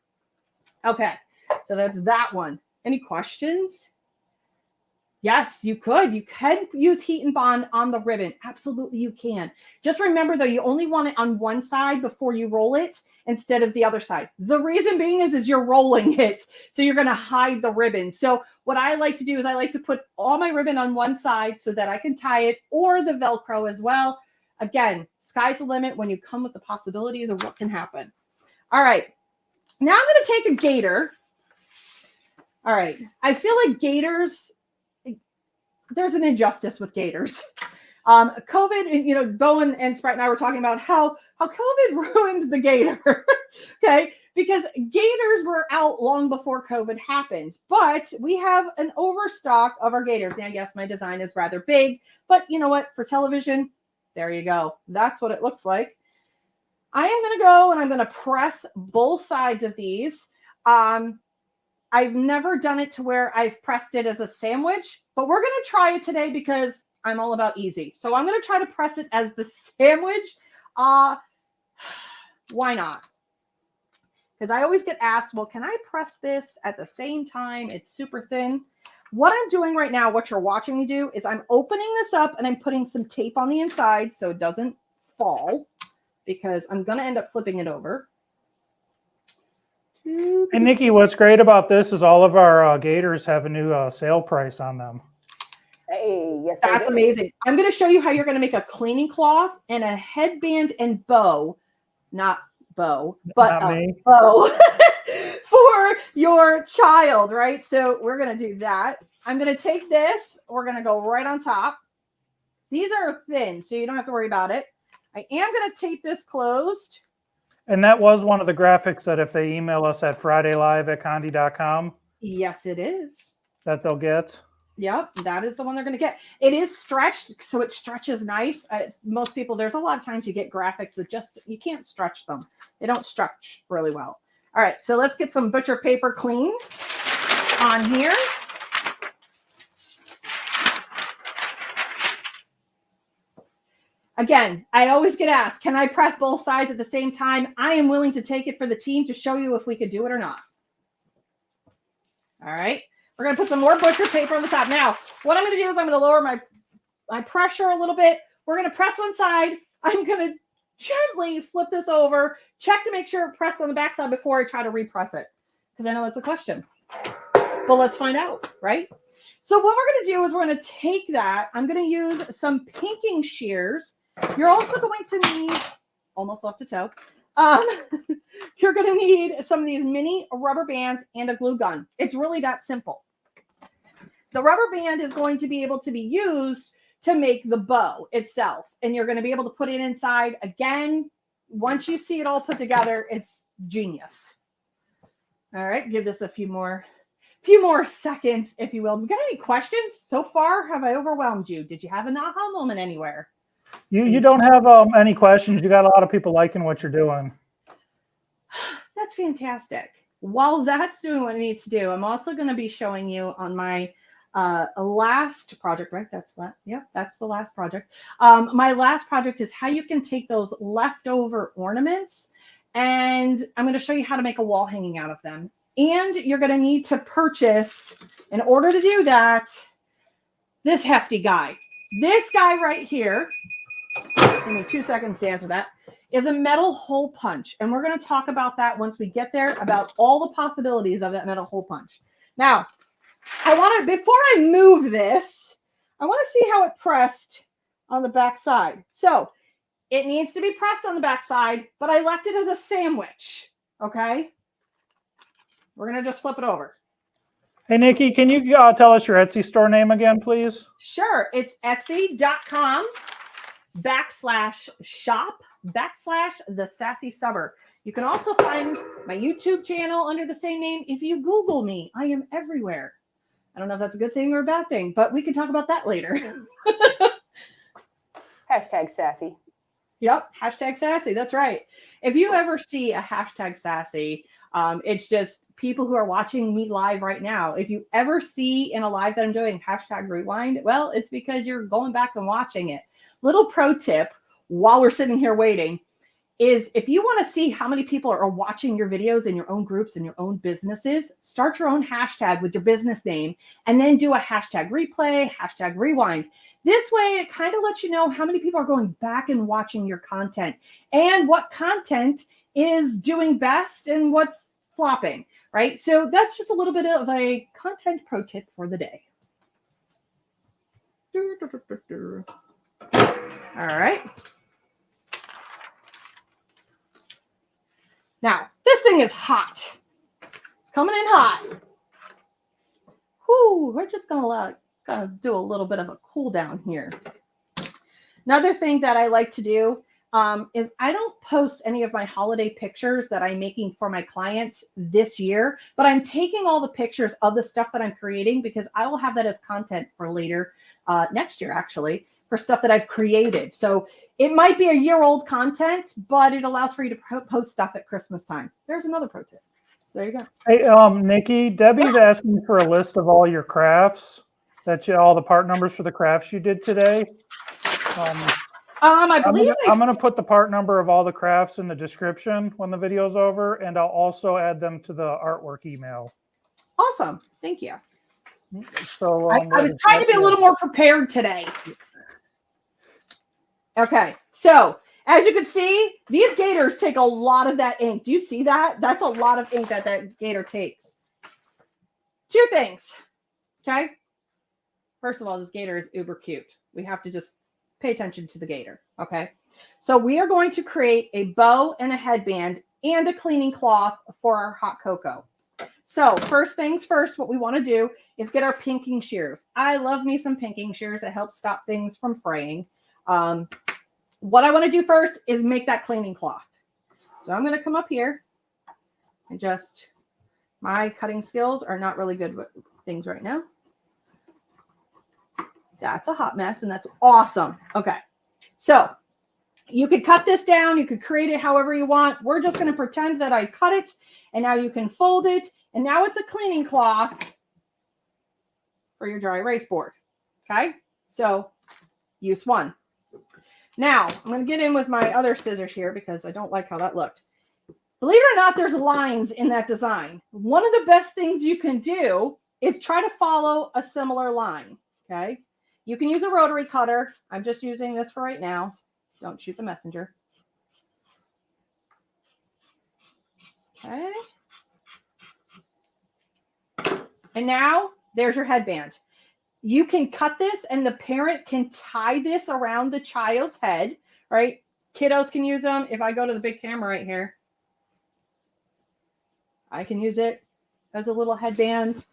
Okay. So that's that one. Any questions? Yes, you could. You can use heat and bond on the ribbon. Absolutely, you can. Just remember, though, you only want it on one side before you roll it instead of the other side. The reason being is you're rolling it, so you're going to hide the ribbon. So what I like to do is I like to put all my ribbon on one side so that I can tie it, or the Velcro as well. Again, sky's the limit when you come with the possibilities of what can happen. All right. Now I'm going to take a gaiter. All right. I feel like gaiters... There's an injustice with gaiters. COVID, Bo and Sprite and I were talking about how COVID ruined the gaiter. Okay, because gaiters were out long before COVID happened, but we have an overstock of our gaiters. Now, yes, my design is rather big, but you know what? For television, there you go. That's what it looks like. I am going to go and I'm going to press both sides of these. I've never done it to where I've pressed it as a sandwich, but we're going to try it today because I'm all about easy. So I'm going to try to press it as the sandwich. Why not? Because I always get asked, well, can I press this at the same time? It's super thin. What I'm doing right now, what you're watching me do, is I'm opening this up and I'm putting some tape on the inside so it doesn't fall, because I'm going to end up flipping it over. And Nikki, what's great about this is all of our gaiters have a new sale price on them. Hey, yes, That's amazing. I'm going to show you how you're going to make a cleaning cloth and a headband and bow, not bow, but Not me. bow for your child, right? So we're going to do that. I'm going to take this. We're going to go right on top. These are thin, so you don't have to worry about it. I am going to tape this closed. And that was one of the graphics that if they email us at FridayLive@condi.com. Yes, it is. that they'll get. Yep, that is the one they're going to get. It is stretched, so it stretches nice. Most people, there's a lot of times you get graphics that just, you can't stretch them. They don't stretch really well. All right, so let's get some butcher paper clean on here. Again, I always get asked, can I press both sides at the same time? I am willing to take it for the team to show you if we could do it or not. All right. We're going to put some more butcher paper on the top. Now, what I'm going to do is I'm going to lower my pressure a little bit. We're going to press one side. I'm going to gently flip this over, check to make sure it pressed on the back side before I try to repress it, because I know that's a question. But let's find out, right? So what we're going to do is we're going to take that. I'm going to use some pinking shears. You're also going to need, almost lost a toe. You're going to need some of these mini rubber bands and a glue gun. It's really that simple. The rubber band is going to be able to be used to make the bow itself. And you're going to be able to put it inside. Again, once you see it all put together, it's genius. All right, give this a few more seconds, if you will. We got any questions so far? Have I overwhelmed you? Did you have an aha moment anywhere? You don't have any questions. You got a lot of people liking what you're doing. That's fantastic. While that's doing what it needs to do, I'm also going to be showing you on my last project, right? That's the last project. My last project is how you can take those leftover ornaments, and I'm going to show you how to make a wall hanging out of them. And you're going to need to purchase, in order to do that, this hefty guy. This guy right here, give me 2 seconds to answer that, is a metal hole punch. And we're going to talk about that once we get there, about all the possibilities of that metal hole punch. Now, before I move this, I want to see how it pressed on the back side. So it needs to be pressed on the back side, but I left it as a sandwich. Okay. We're going to just flip it over. Hey, Nikki, can you tell us your Etsy store name again, please? Sure. It's etsy.com/shop/the Sassy Subber. You can also find my YouTube channel under the same name. If you Google me, I am everywhere. I don't know if that's a good thing or a bad thing, but we can talk about that later. Hashtag sassy. Yep. Hashtag sassy. That's right. If you ever see a hashtag sassy, it's just people who are watching me live right now. If you ever see in a live that I'm doing hashtag rewind, well, it's because you're going back and watching it. Little pro tip while we're sitting here waiting is, if you want to see how many people are watching your videos in your own groups and your own businesses, start your own hashtag with your business name and then do a hashtag replay, hashtag rewind. This way, it kind of lets you know how many people are going back and watching your content and what content is doing best and what's flopping, right? So that's just a little bit of a content pro tip for the day. All right. Now, this thing is hot. It's coming in hot. Whew, we're just gonna do a little bit of a cool down here. Another thing that I like to do is I don't post any of my holiday pictures that I'm making for my clients this year, but I'm taking all the pictures of the stuff that I'm creating because I will have that as content for later next year, actually, for stuff that I've created. So it might be a year-old content, but it allows for you to post stuff at Christmas time. There's another pro tip. There you go. Hey, Nikki, Debbie's asking for a list of all your crafts, all the part numbers for the crafts you did today. I believe I'm going to put the part number of all the crafts in the description when the video's over, and I'll also add them to the artwork email. Awesome. Thank you. So I was trying to be a little more prepared today. Okay. So as you can see, these Gaiters take a lot of that ink. Do you see that? That's a lot of ink that Gaiter takes. Two things. Okay. First of all, this Gaiter is uber cute. We have to just pay attention to the Gaiter. Okay. So we are going to create a bow and a headband and a cleaning cloth for our hot cocoa. So first things first, what we want to do is get our pinking shears. I love me some pinking shears. It helps stop things from fraying. What I want to do first is make that cleaning cloth. So I'm going to come up here and my cutting skills are not really good things right now. That's a hot mess, and that's awesome. Okay, so you could cut this down. You could create it however you want. We're just going to pretend that I cut it, and now you can fold it, and now it's a cleaning cloth for your dry erase board. Okay, so use one. Now, I'm going to get in with my other scissors here because I don't like how that looked. Believe it or not, there's lines in that design. One of the best things you can do is try to follow a similar line, okay? You can use a rotary cutter. I'm just using this for right now. Don't shoot the messenger. Okay. And now, there's your headband. You can cut this and the parent can tie this around the child's head, right? Kiddos can use them. If I go to the big camera right here, I can use it as a little headband.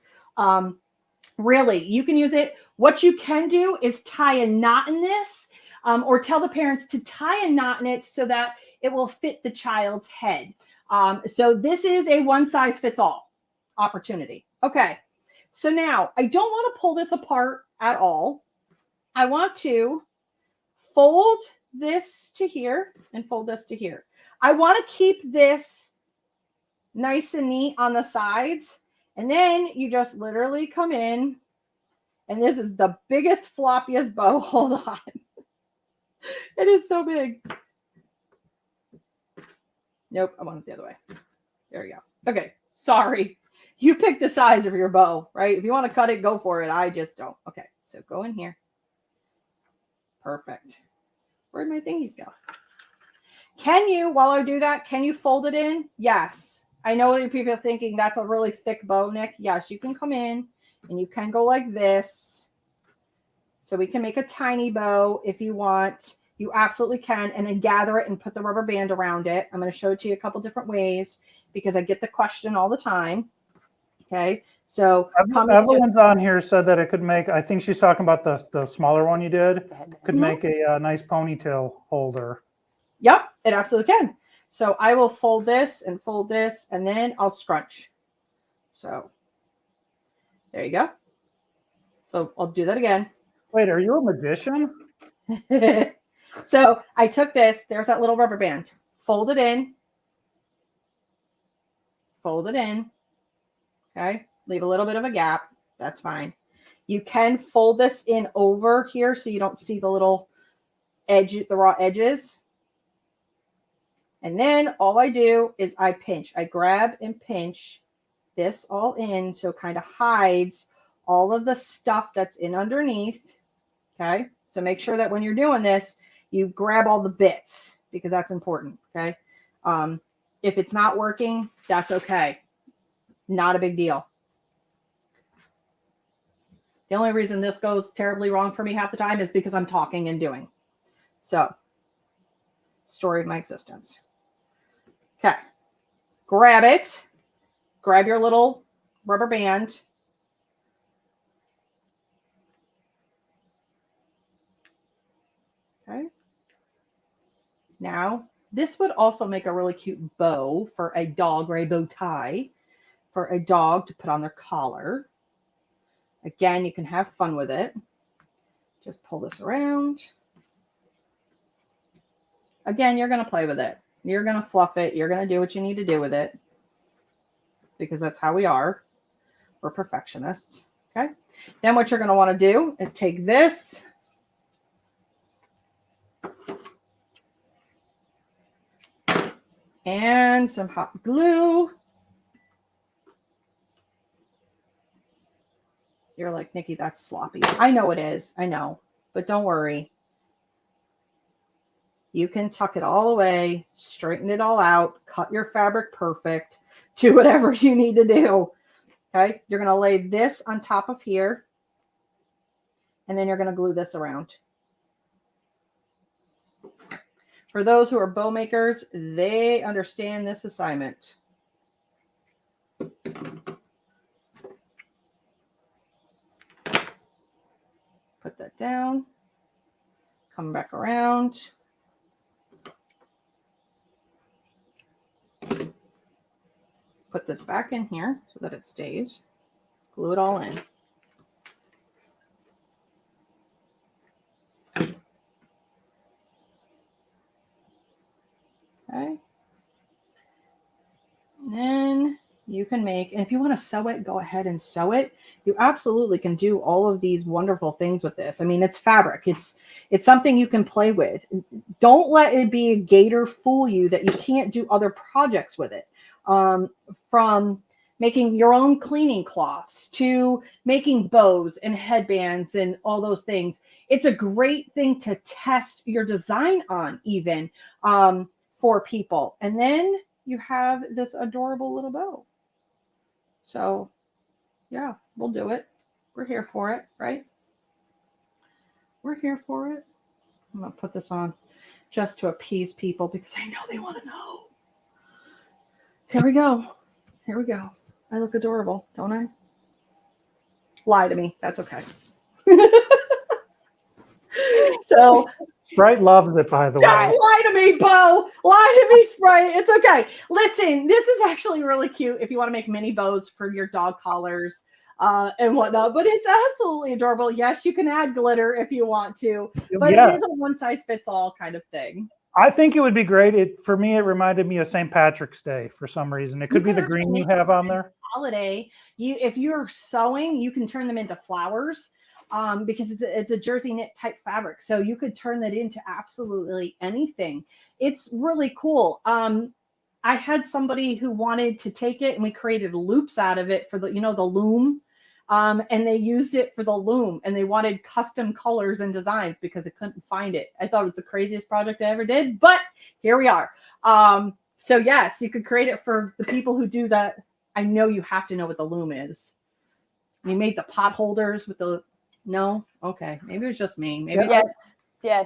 Really, you can use it. What you can do is tie a knot in this or tell the parents to tie a knot in it so that it will fit the child's head. So this is a one-size-fits-all opportunity. Okay. So now I don't want to pull this apart at all. I want to fold this to here and fold this to here. I want to keep this nice and neat on the sides. And then you just literally come in, and this is the biggest, floppiest bow. Hold on. It is so big. Nope, I want it the other way. There we go. Okay, sorry. You pick the size of your bow, right? If you want to cut it, go for it. I just don't. Okay, so go in here. Perfect. Where'd my thingies go? Can you, while I do that, can you fold it in? Yes. I know that people are thinking that's a really thick bow, Nick. Yes, you can come in and you can go like this. So we can make a tiny bow if you want. You absolutely can. And then gather it and put the rubber band around it. I'm going to show it to you a couple different ways because I get the question all the time. Okay. So Evelyn's on here said that it could make, I think she's talking about the smaller one you did, could make a nice ponytail holder. Yep, it absolutely can. So I will fold this, and then I'll scrunch. So there you go. So I'll do that again. Wait, are you a magician? So I took this, there's that little rubber band. Fold it in. Fold it in. Okay, leave a little bit of a gap. That's fine. You can fold this in over here so you don't see the little edge, the raw edges. And then all I do is I pinch. I grab and pinch this all in so it kind of hides all of the stuff that's in underneath. Okay, so make sure that when you're doing this, you grab all the bits because that's important. Okay, if it's not working, that's okay. Not a big deal. The only reason this goes terribly wrong for me half the time is because I'm talking and doing. So, story of my existence. Okay. Grab it. Grab your little rubber band. Okay. Now, this would also make a really cute bow for a dog or a bow tie for a dog to put on their collar. Again, you can have fun with it. Just pull this around. Again, you're going to play with it. You're going to fluff it. You're going to do what you need to do with it because that's how we are. We're perfectionists. Okay. Then what you're going to want to do is take this and some hot glue. You're like, Nikki, that's sloppy. I know it is. I know. But don't worry. You can tuck it all away, straighten it all out, cut your fabric perfect, do whatever you need to do. Okay? You're going to lay this on top of here. And then you're going to glue this around. For those who are bow makers, they understand this assignment. Put that down. Come back around. Put this back in here so that it stays. Glue it all in. Okay. And then you can make, and if you want to sew it, go ahead and sew it. You absolutely can do all of these wonderful things with this. I mean, it's fabric. It's something you can play with. Don't let it be a gaiter fool you that you can't do other projects with it. From making your own cleaning cloths to making bows and headbands and all those things. It's a great thing to test your design on even for people. And then you have this adorable little bow. So yeah, we'll do it. We're here for it, right? We're here for it. I'm going to put this on just to appease people because I know they want to know. Here we go. Here we go. I look adorable, don't I? Lie to me. That's okay. So Sprite loves it, by the just way. lie to me, Bo. Lie to me, Sprite. It's okay. Listen, this is actually really cute if you want to make mini bows for your dog collars and whatnot, but it's absolutely adorable. Yes, you can add glitter if you want to, but Yeah. it is a one-size-fits-all kind of thing. I think it would be great. For me, it reminded me of St. Patrick's Day for some reason. It could be can the green actually you make have on there. Holiday, if you're sewing, you can turn them into flowers because it's a jersey knit type fabric. So you could turn that into absolutely anything. It's really cool. I had somebody who wanted to take it and we created loops out of it for the loom. And they used it for the loom and they wanted custom colors and designs because they couldn't find it. I thought it was the craziest project I ever did, but here we are. So yes, you could create it for the people who do that. I know you have to know what the loom is. You made the pot holders with the, no? Okay. Maybe it was just me. Maybe Yes. Yeah.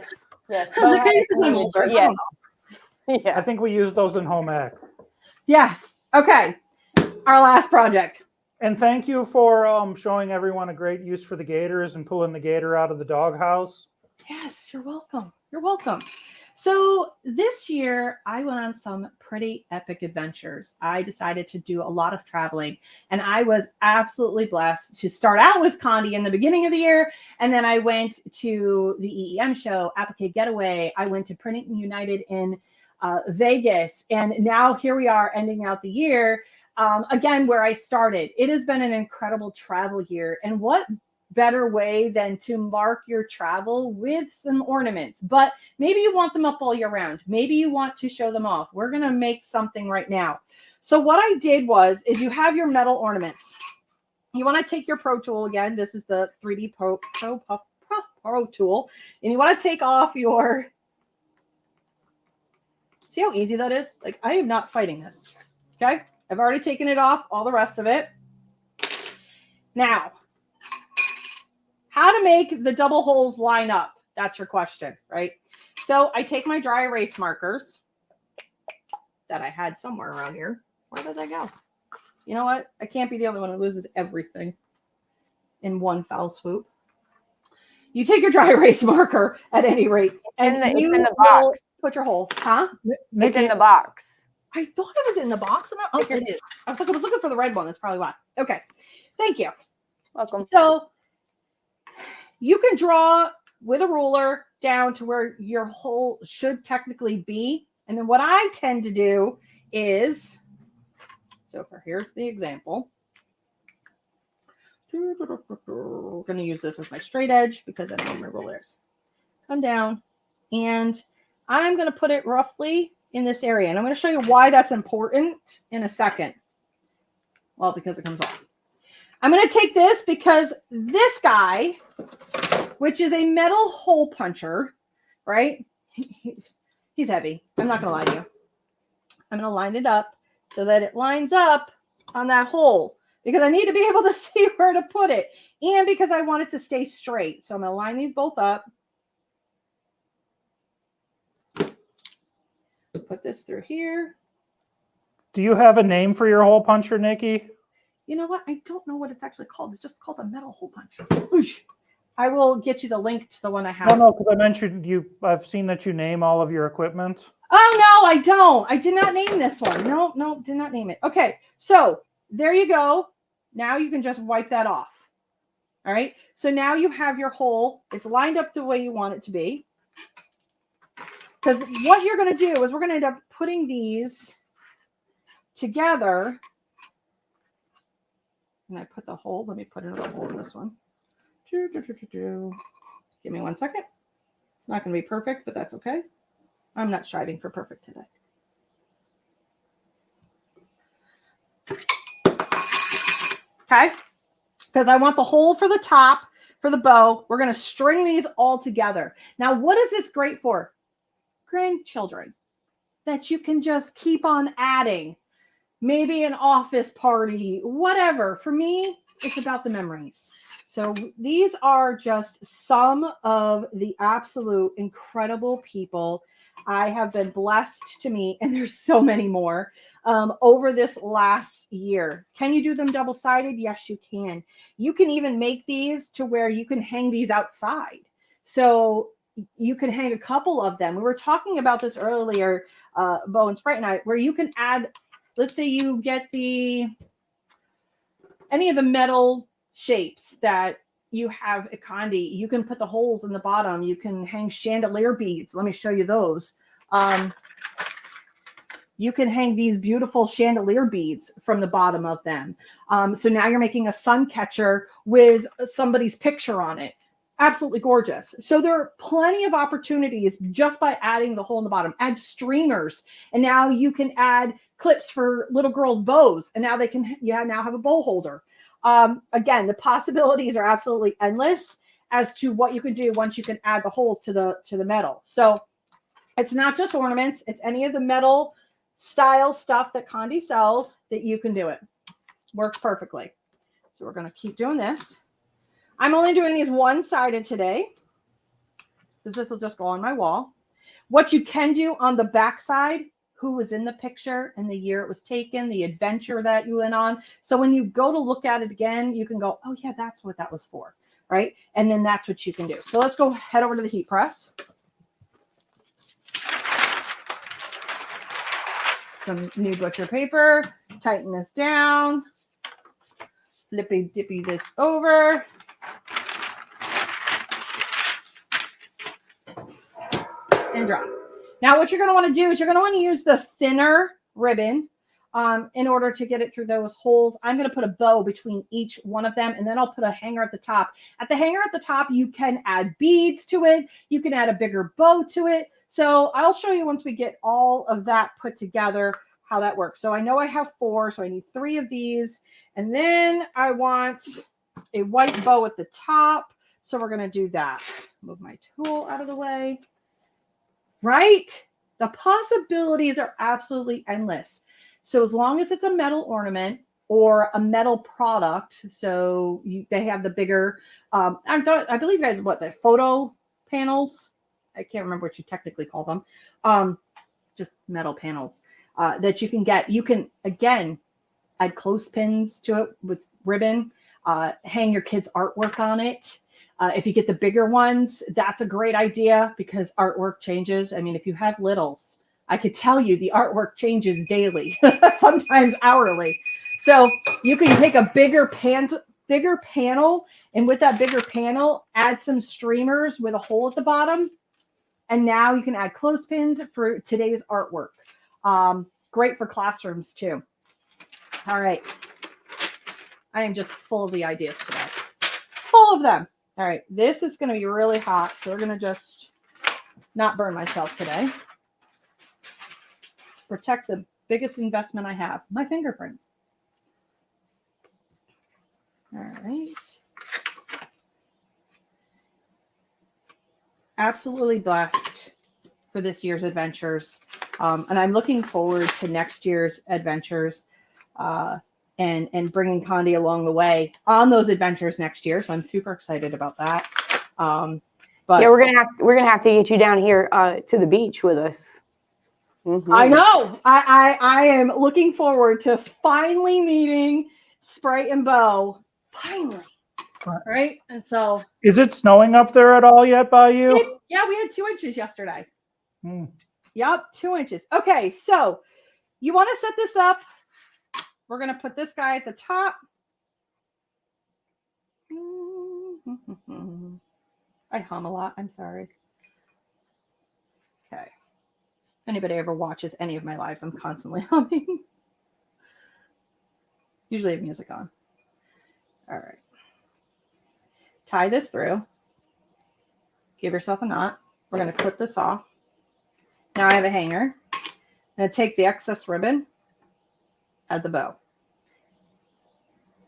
I think we use those in home ec. Yes. Okay. Our last project. And thank you for showing everyone a great use for the gators and pulling the gator out of the doghouse. Yes, you're welcome. You're welcome. So this year I went on some pretty epic adventures. I decided to do a lot of traveling and I was absolutely blessed to start out with Condi in the beginning of the year. And then I went to the EEM show, Applique Getaway. I went to Printing United in Vegas. And now here we are ending out the year. Again, where I started. It has been an incredible travel year. And what better way than to mark your travel with some ornaments? But maybe you want them up all year round. Maybe you want to show them off. We're going to make something right now. So what I did is you have your metal ornaments. You want to take your Pro Tool again. This is the 3D Pro Tool. And you want to take off your, see how easy that is? Like, I am not fighting this. Okay. I've already taken it off, all the rest of it. Now, how to make the double holes line up? That's your question, right? So I take my dry erase markers that I had somewhere around here. Where did they go? You know what? I can't be the only one who loses everything in one foul swoop. You take your dry erase marker at any rate, and it's you in the box. Put your hole. Huh? It's in the box. I thought it was in the box. Oh, it is. I was looking for the red one. That's probably why. Okay. Thank you. Welcome. So you can draw with a ruler down to where your hole should technically be. And then what I tend to do is, here's the example. We're going to use this as my straight edge because I don't know where my ruler is. Come down and I'm going to put it roughly in this area. And I'm going to show you why that's important in a second. Well, because it comes off. I'm going to take this because this guy, which is a metal hole puncher, right? He's heavy. I'm not going to lie to you. I'm going to line it up so that it lines up on that hole because I need to be able to see where to put it and because I want it to stay straight. So I'm going to line these both up. Put this through here. Do you have a name for your hole puncher, Nikki? You know what? I don't know what it's actually called. It's just called a metal hole puncher. Oosh. I will get you the link to the one I have. No, because I mentioned I've seen that you name all of your equipment. Oh, no, I don't. I did not name this one. No, did not name it. Okay, so there you go. Now you can just wipe that off. All right. So now you have your hole. It's lined up the way you want it to be. Because what you're going to do is we're going to end up putting these together. And I put the hole. Let me put another hole in this one. Give me 1 second. It's not going to be perfect, but that's okay. I'm not striving for perfect today. Okay. Because I want the hole for the top, for the bow. We're going to string these all together. Now, what is this great for? Grandchildren that you can just keep on adding. Maybe an office party, whatever. For me, it's about the memories. So these are just some of the absolute incredible people I have been blessed to meet, and there's so many more over this last year. Can you do them double-sided? Yes, you can. You can even make these to where you can hang these outside. So you can hang a couple of them. We were talking about this earlier, Bo and Sprite and I, where you can add, let's say you get any of the metal shapes that you have at Condi, you can put the holes in the bottom. You can hang chandelier beads. Let me show you those. You can hang these beautiful chandelier beads from the bottom of them. So now you're making a sun catcher with somebody's picture on it. Absolutely gorgeous. So there are plenty of opportunities just by adding the hole in the bottom. Add streamers, and now you can add clips for little girls' bows, and now you now have a bow holder. Again, the possibilities are absolutely endless as to what you can do once you can add the holes to the metal. So it's not just ornaments; it's any of the metal style stuff that Condi sells that you can do it. Works perfectly. So we're going to keep doing this. I'm only doing these one-sided today because this will just go on my wall. What you can do on the back side, who was in the picture and the year it was taken, the adventure that you went on. So when you go to look at it again, you can go, oh yeah, that's what that was for, right? And then that's what you can do. So let's go head over to the heat press. Some new butcher paper, tighten this down, flippy dippy this over. And drop. Now what you're going to want to do is you're going to want to use the thinner ribbon in order to get it through those holes. I'm going to put a bow between each one of them, and then I'll put a hanger at the top. At the hanger at the top, you can add beads to it. You can add a bigger bow to it. So I'll show you once we get all of that put together how that works. So I know I have 4, so I need 3 of these. And then I want a white bow at the top. So we're going to do that. Move my tool out of the way. Right? The possibilities are absolutely endless. So as long as it's a metal ornament or a metal product, so they have the bigger, I believe you guys, the photo panels? I can't remember what you technically call them. Just metal panels that you can get. You can, again, add clothespins to it with ribbon, hang your kids' artwork on it. If you get the bigger ones, that's a great idea because artwork changes. I mean, if you have littles, I could tell you the artwork changes daily, sometimes hourly. So you can take a bigger panel, and with that bigger panel, add some streamers with a hole at the bottom. And now you can add clothespins for today's artwork. Great for classrooms too. All right. I am just full of the ideas today. Full of them. All right, this is going to be really hot, so we're going to just not burn myself today. Protect the biggest investment I have, my fingerprints. All right. Absolutely blessed for this year's adventures. And I'm looking forward to next year's adventures. And bringing Condi along the way on those adventures next year. So I'm super excited about that. But yeah, we're gonna have to get you down here to the beach with us. Mm-hmm. I know. I am looking forward to finally meeting Sprite and Bo. Finally. Right? And so Is it snowing up there at all yet by you? yeah, we had 2 inches yesterday. Hmm. Yep, 2 inches. Okay, so you want to set this up. We're going to put this guy at the top. I hum a lot. I'm sorry. Okay. If anybody ever watches any of my lives, I'm constantly humming. Usually I have music on. All right. Tie this through. Give yourself a knot. We're going to clip this off. Now I have a hanger. I'm going to take the excess ribbon, add the bow.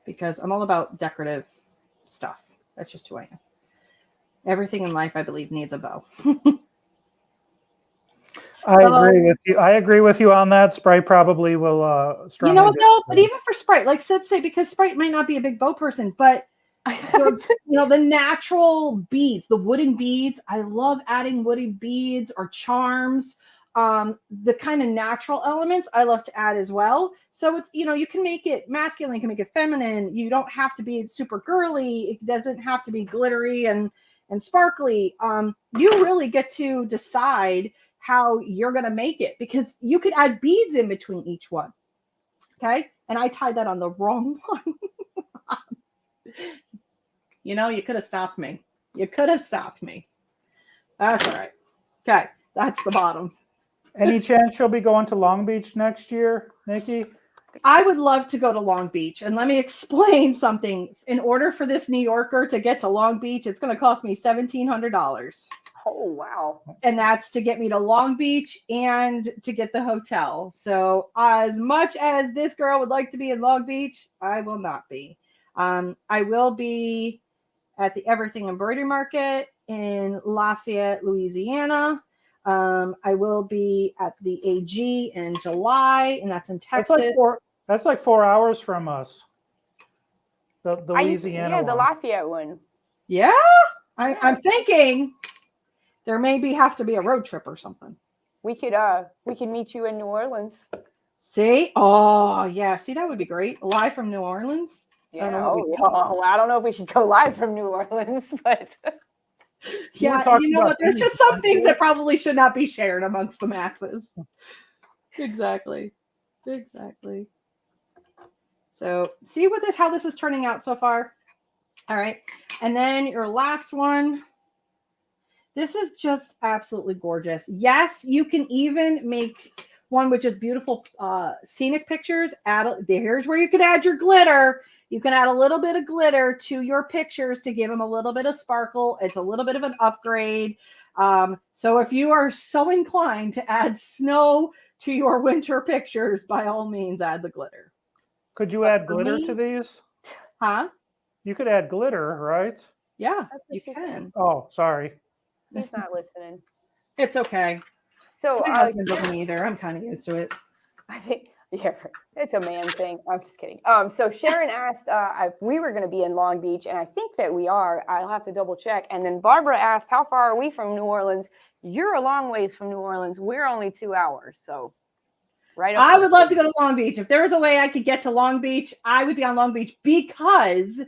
Because I'm all about decorative stuff. That's just who I am. Everything in life, I believe, needs a bow. I agree with you. I agree with you on that. Sprite probably will strongly. You know what though? But even for Sprite, like let's say, because Sprite might not be a big bow person, but the natural beads, the wooden beads. I love adding wooden beads or charms. The kind of natural elements I love to add as well. So it's, you can make it masculine, you can make it feminine. You don't have to be super girly. It doesn't have to be glittery and sparkly. You really get to decide how you're going to make it, because you could add beads in between each one. Okay. And I tied that on the wrong one. You could have stopped me. You could have stopped me. That's all right. Okay. That's the bottom. Any chance you'll be going to Long Beach next year, Nikki? I would love to go to Long Beach. And let me explain something. In order for this New Yorker to get to Long Beach, it's going to cost me $1,700. Oh, wow. And that's to get me to Long Beach and to get the hotel. So as much as this girl would like to be in Long Beach, I will not be. I will be at the Everything Embroidery Market in Lafayette, Louisiana. I will be at the AG in July, and that's in Texas. That's like 4 hours from us. The Louisiana the one. Lafayette one. Yeah, I'm thinking there have to be a road trip or something. We could meet you in New Orleans. See? Oh yeah. See, that would be great. Live from New Orleans. Yeah. I don't know if we should go live from New Orleans, but yeah, you know what? There's just some things that probably should not be shared amongst the masses. Exactly. So see how this is turning out so far. All right. And then your last one. This is just absolutely gorgeous. Yes, you can even make one with just beautiful scenic pictures. Here's where you can add your glitter. You can add a little bit of glitter to your pictures to give them a little bit of sparkle. It's a little bit of an upgrade. So if you are so inclined to add snow to your winter pictures, by all means, add the glitter. Could you add glitter to these? Huh? You could add glitter, right? Yeah, you can. Oh, sorry. he's not listening. It's okay. So my husband doesn't either. I'm kind of used to it. I think it's a man thing. I'm just kidding. So Sharon asked if we were going to be in Long Beach, and I think that we are. I'll have to double check. And then Barbara asked, how far are we from New Orleans? You're a long ways from New Orleans. We're only 2 hours. So right. I would love to go to Long Beach. If there was a way I could get to Long Beach, I would be on Long Beach, because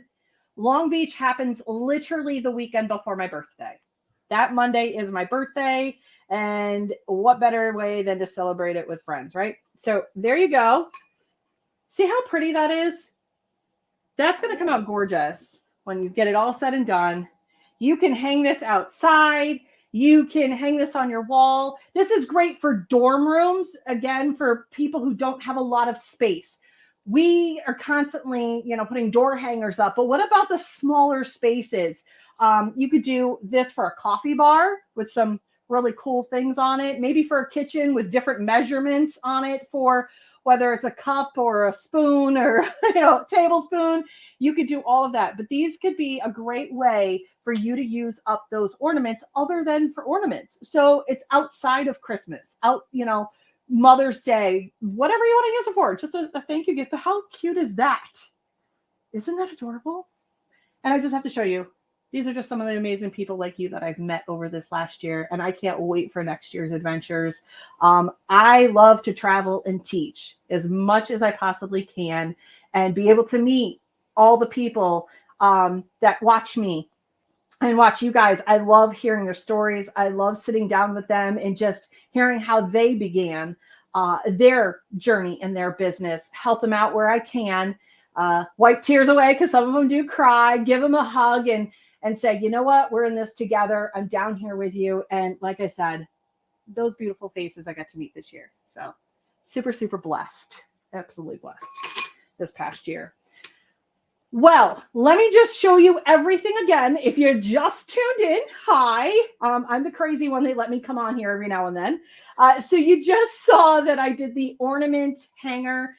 Long Beach happens literally the weekend before my birthday. That Monday is my birthday. And what better way than to celebrate it with friends, right? So there you go. See how pretty that is? That's going to come out gorgeous when you get it all said and done. You can hang this outside. You can hang this on your wall. This is great for dorm rooms. Again, for people who don't have a lot of space. We are constantly, putting door hangers up. But what about the smaller spaces? You could do this for a coffee bar with some really cool things on it, maybe for a kitchen with different measurements on it, for whether it's a cup or a spoon or tablespoon. You could do all of that, but these could be a great way for you to use up those ornaments other than for ornaments. So it's outside of Christmas, Mother's Day, whatever you want to use it for, just a thank you gift. But how cute is that? Isn't that adorable? And I just have to show you. These are just some of the amazing people like you that I've met over this last year, and I can't wait for next year's adventures. I love to travel and teach as much as I possibly can and be able to meet all the people that watch me and watch you guys. I love hearing their stories. I love sitting down with them and just hearing how they began their journey in their business, help them out where I can, wipe tears away because some of them do cry, give them a hug, and and say, you know what, we're in this together. I'm down here with you. And like I said, those beautiful faces I got to meet this year. So super, super blessed. Absolutely blessed this past year. Well, let me just show you everything again. If you're just tuned in, hi. I'm the crazy one. They let me come on here every now and then. So you just saw that I did the ornament hanger.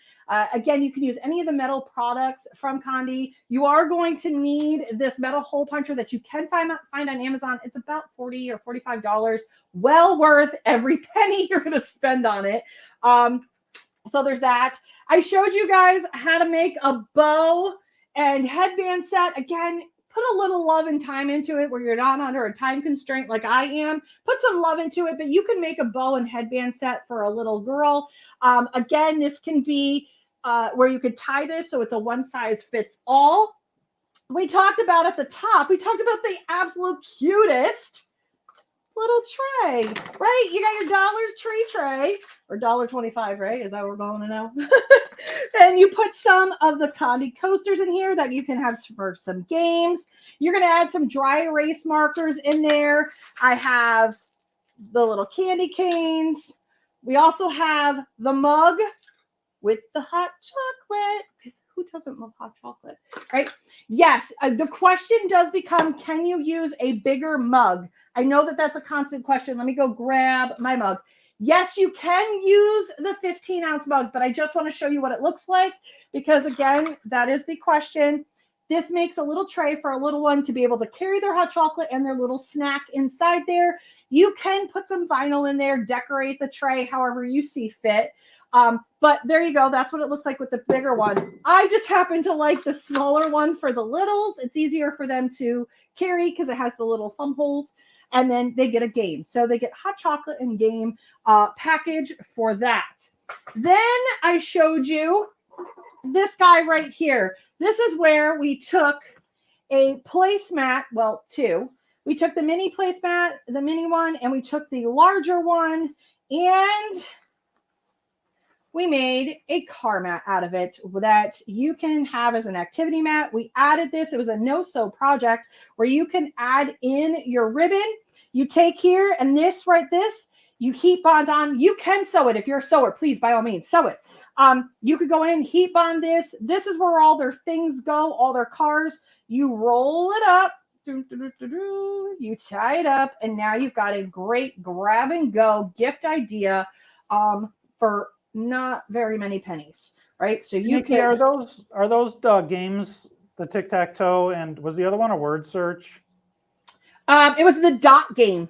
Again, you can use any of the metal products from Condi. You are going to need this metal hole puncher that you can find on Amazon. It's about $40 or $45. Well worth every penny you're going to spend on it. So there's that. I showed you guys how to make a bow and headband set. Again, put a little love and time into it where you're not under a time constraint like I am. Put some love into it, but you can make a bow and headband set for a little girl. Again, this can be where you could tie this so it's a one size fits all. We talked about at the top, we talked about the absolute cutest little tray, right? You got your Dollar Tree tray, or $1.25, right? Is that what we're going to know? And you put some of the Condi coasters in here that you can have for some games. You're going to add some dry erase markers in there. I have the little candy canes. We also have the mug with the hot chocolate, because who doesn't love hot chocolate, right? Yes, the question does become, can you use a bigger mug? I know that that's a constant question. Let me go grab my mug. Yes, you can use the 15-ounce mugs, but I just want to show you what it looks like, because again, that is the question. This makes a little tray for a little one to be able to carry their hot chocolate and their little snack inside there. You can put some vinyl in there, decorate the tray however you see fit. But there you go. That's what it looks like with the bigger one. I just happen to like the smaller one for the littles. It's easier for them to carry because it has the little thumb holes, and then they get a game. So they get hot chocolate and game package for that. Then I showed you this guy right here. This is where we took a placemat, well, two. We took the mini placemat, the mini one, and we took the larger one, and we made a car mat out of it that you can have as an activity mat. We added this. It was a no-sew project where you can add in your ribbon. You take here and this, you heat bond on. You can sew it. If you're a sewer, please, by all means, sew it. You could go in, heat bond this. This is where all their things go, all their cars. You roll it up. You tie it up, and now you've got a great grab and go gift idea for not very many pennies, right? So you Nikki, are those games, the tic-tac-toe, and was the other one a word search? It was the dot game.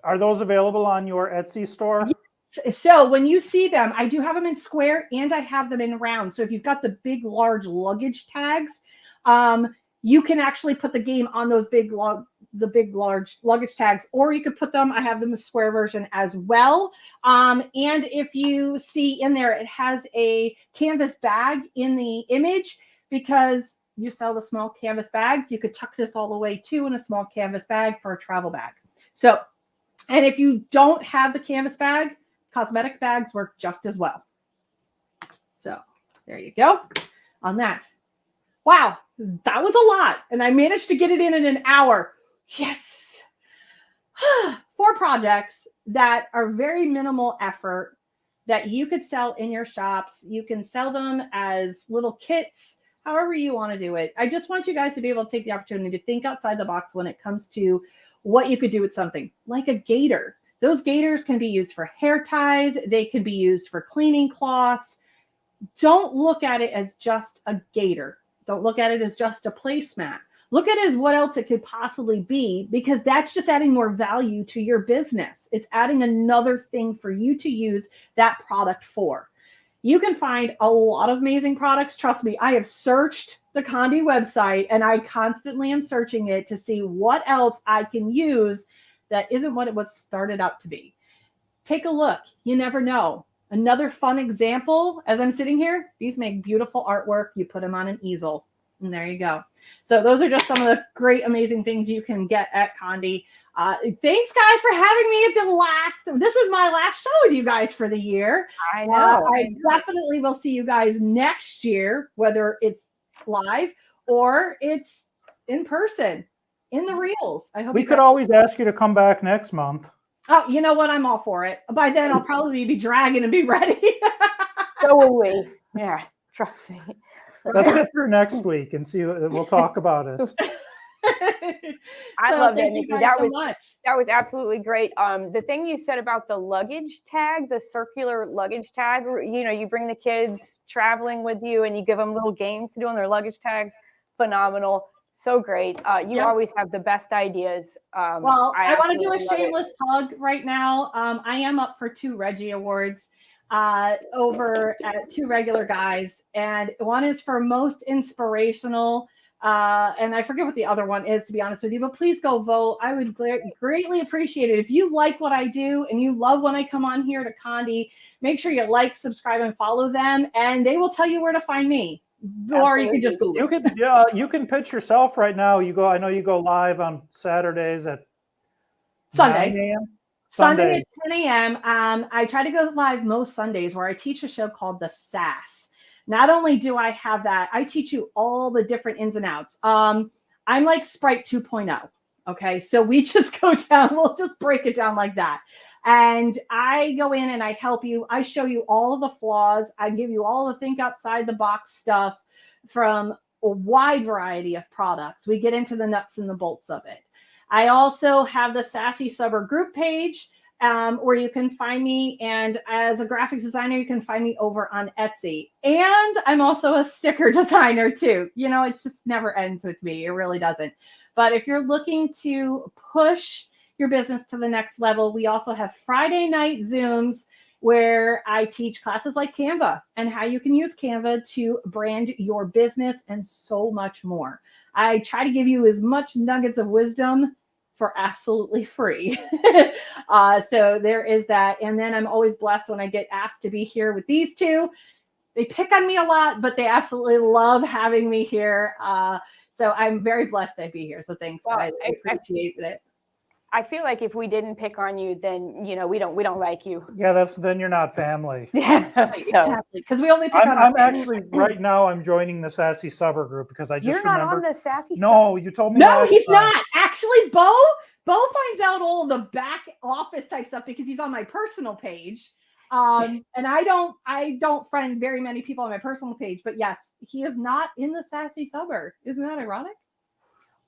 Are those available on your Etsy store? Yes. So when you see them, I do have them in square and I have them in round. So if you've got the big, large luggage tags, you can actually put the game on those big, large luggage tags, or you could put them, I have them the square version as well. And if you see in there, it has a canvas bag in the image because you sell the small canvas bags. You could tuck this all the way too in a small canvas bag for a travel bag. So, and if you don't have the canvas bag, cosmetic bags work just as well. So there you go on that. Wow, that was a lot. And I managed to get it in an hour. Yes. 4 projects that are very minimal effort that you could sell in your shops. You can sell them as little kits, however you want to do it. I just want you guys to be able to take the opportunity to think outside the box when it comes to what you could do with something like a gaiter. Those gaiters can be used for hair ties. They can be used for cleaning cloths. Don't look at it as just a gaiter. Don't look at it as just a placemat. Look at it as what else it could possibly be, because that's just adding more value to your business. It's adding another thing for you to use that product for. You can find a lot of amazing products. Trust me, I have searched the Condi website and I constantly am searching it to see what else I can use that isn't what it was started out to be. Take a look. You never know. Another fun example, as I'm sitting here, these make beautiful artwork. You put them on an easel, and there you go. So those are just some of the great, amazing things you can get at Condi. Thanks, guys, for having me at the last. This is my last show with you guys for the year. I know. I definitely will see you guys next year, whether it's live or it's in person. in the reels. I hope We you could guys- always ask you to come back next month. Oh, you know what? I'm all for it. By then, I'll probably be dragging and be ready. So will we. Yeah, trust me. Let's get through next week and see. We'll talk about it. I So love that, thank you Nikki. guys That so was much. that was absolutely great. The thing you said about the luggage tag, the circular luggage tag, you know, you bring the kids traveling with you and you give them little games to do on their luggage tags. Phenomenal. So great. You Yep. always have the best ideas. Well, I want to do a absolutely love it. shameless plug right now. I am up for 2 Reggie Awards over at 2 regular guys, and one is for most inspirational, and I forget what the other one is, to be honest with you, but please go vote. I would greatly appreciate it. If you like what I do and you love when I come on here to Condi, make sure you like, subscribe, and follow them, and they will tell you where to find me. Or you can just Google. You can pitch yourself right now. I know you go live on Saturdays at Sunday. 9 a.m. Sunday at 10 a.m. I try to go live most Sundays where I teach a show called The Sass. Not only do I have that, I teach you all the different ins and outs. I'm like Sprite 2.0. Okay. So we just go down, we'll just break it down like that. And I go in and I help you. I show you all of the flaws. I give you all the think outside the box stuff from a wide variety of products. We get into the nuts and the bolts of it. I also have the Sassy Subber group page where you can find me. And as a graphics designer, you can find me over on Etsy. And I'm also a sticker designer too. You know, it just never ends with me. It really doesn't. But if you're looking to push your business to the next level, we also have Friday night Zooms where I teach classes like Canva and how you can use Canva to brand your business and so much more. I try to give you as much nuggets of wisdom for absolutely free. So there is that. And then I'm always blessed when I get asked to be here with these two. They pick on me a lot, but they absolutely love having me here. So I'm very blessed to be here. So thanks. Well, I appreciate it. I feel like if we didn't pick on you, then you know we don't like you. Yeah, then you're not family. Yeah. So Exactly. Because we only pick on I'm actually right now. I'm joining the Sassy Subber group because I just you're not remembered. on the Sassy. No, you told me. No, last he's time. not. Actually, Bo finds out all the back office type stuff because he's on my personal page. And I don't friend very many people on my personal page, but yes, he is not in the Sassy Subber. Isn't that ironic?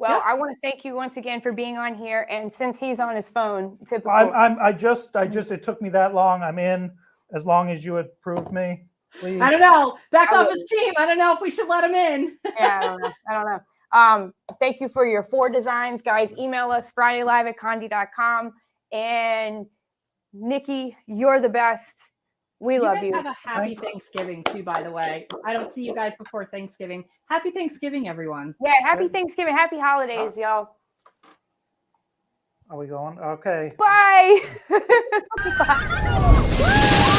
Well, Yep. I want to thank you once again for being on here. And since he's on his phone, typical. I just. It took me that long. I'm in as long as you approve me. Please. I don't know. Back I office team. I don't know if we should let him in. Yeah, I don't know. Thank you for your 4 designs, guys. Email us FridayLive@condi.com. And Nikki, you're the best. We love guys you. have a happy Thanksgiving too, by the way. I don't see you guys before Thanksgiving. Happy Thanksgiving, everyone. Yeah, happy Thanksgiving, happy holidays, y'all. Are we going? Okay. Bye. Bye.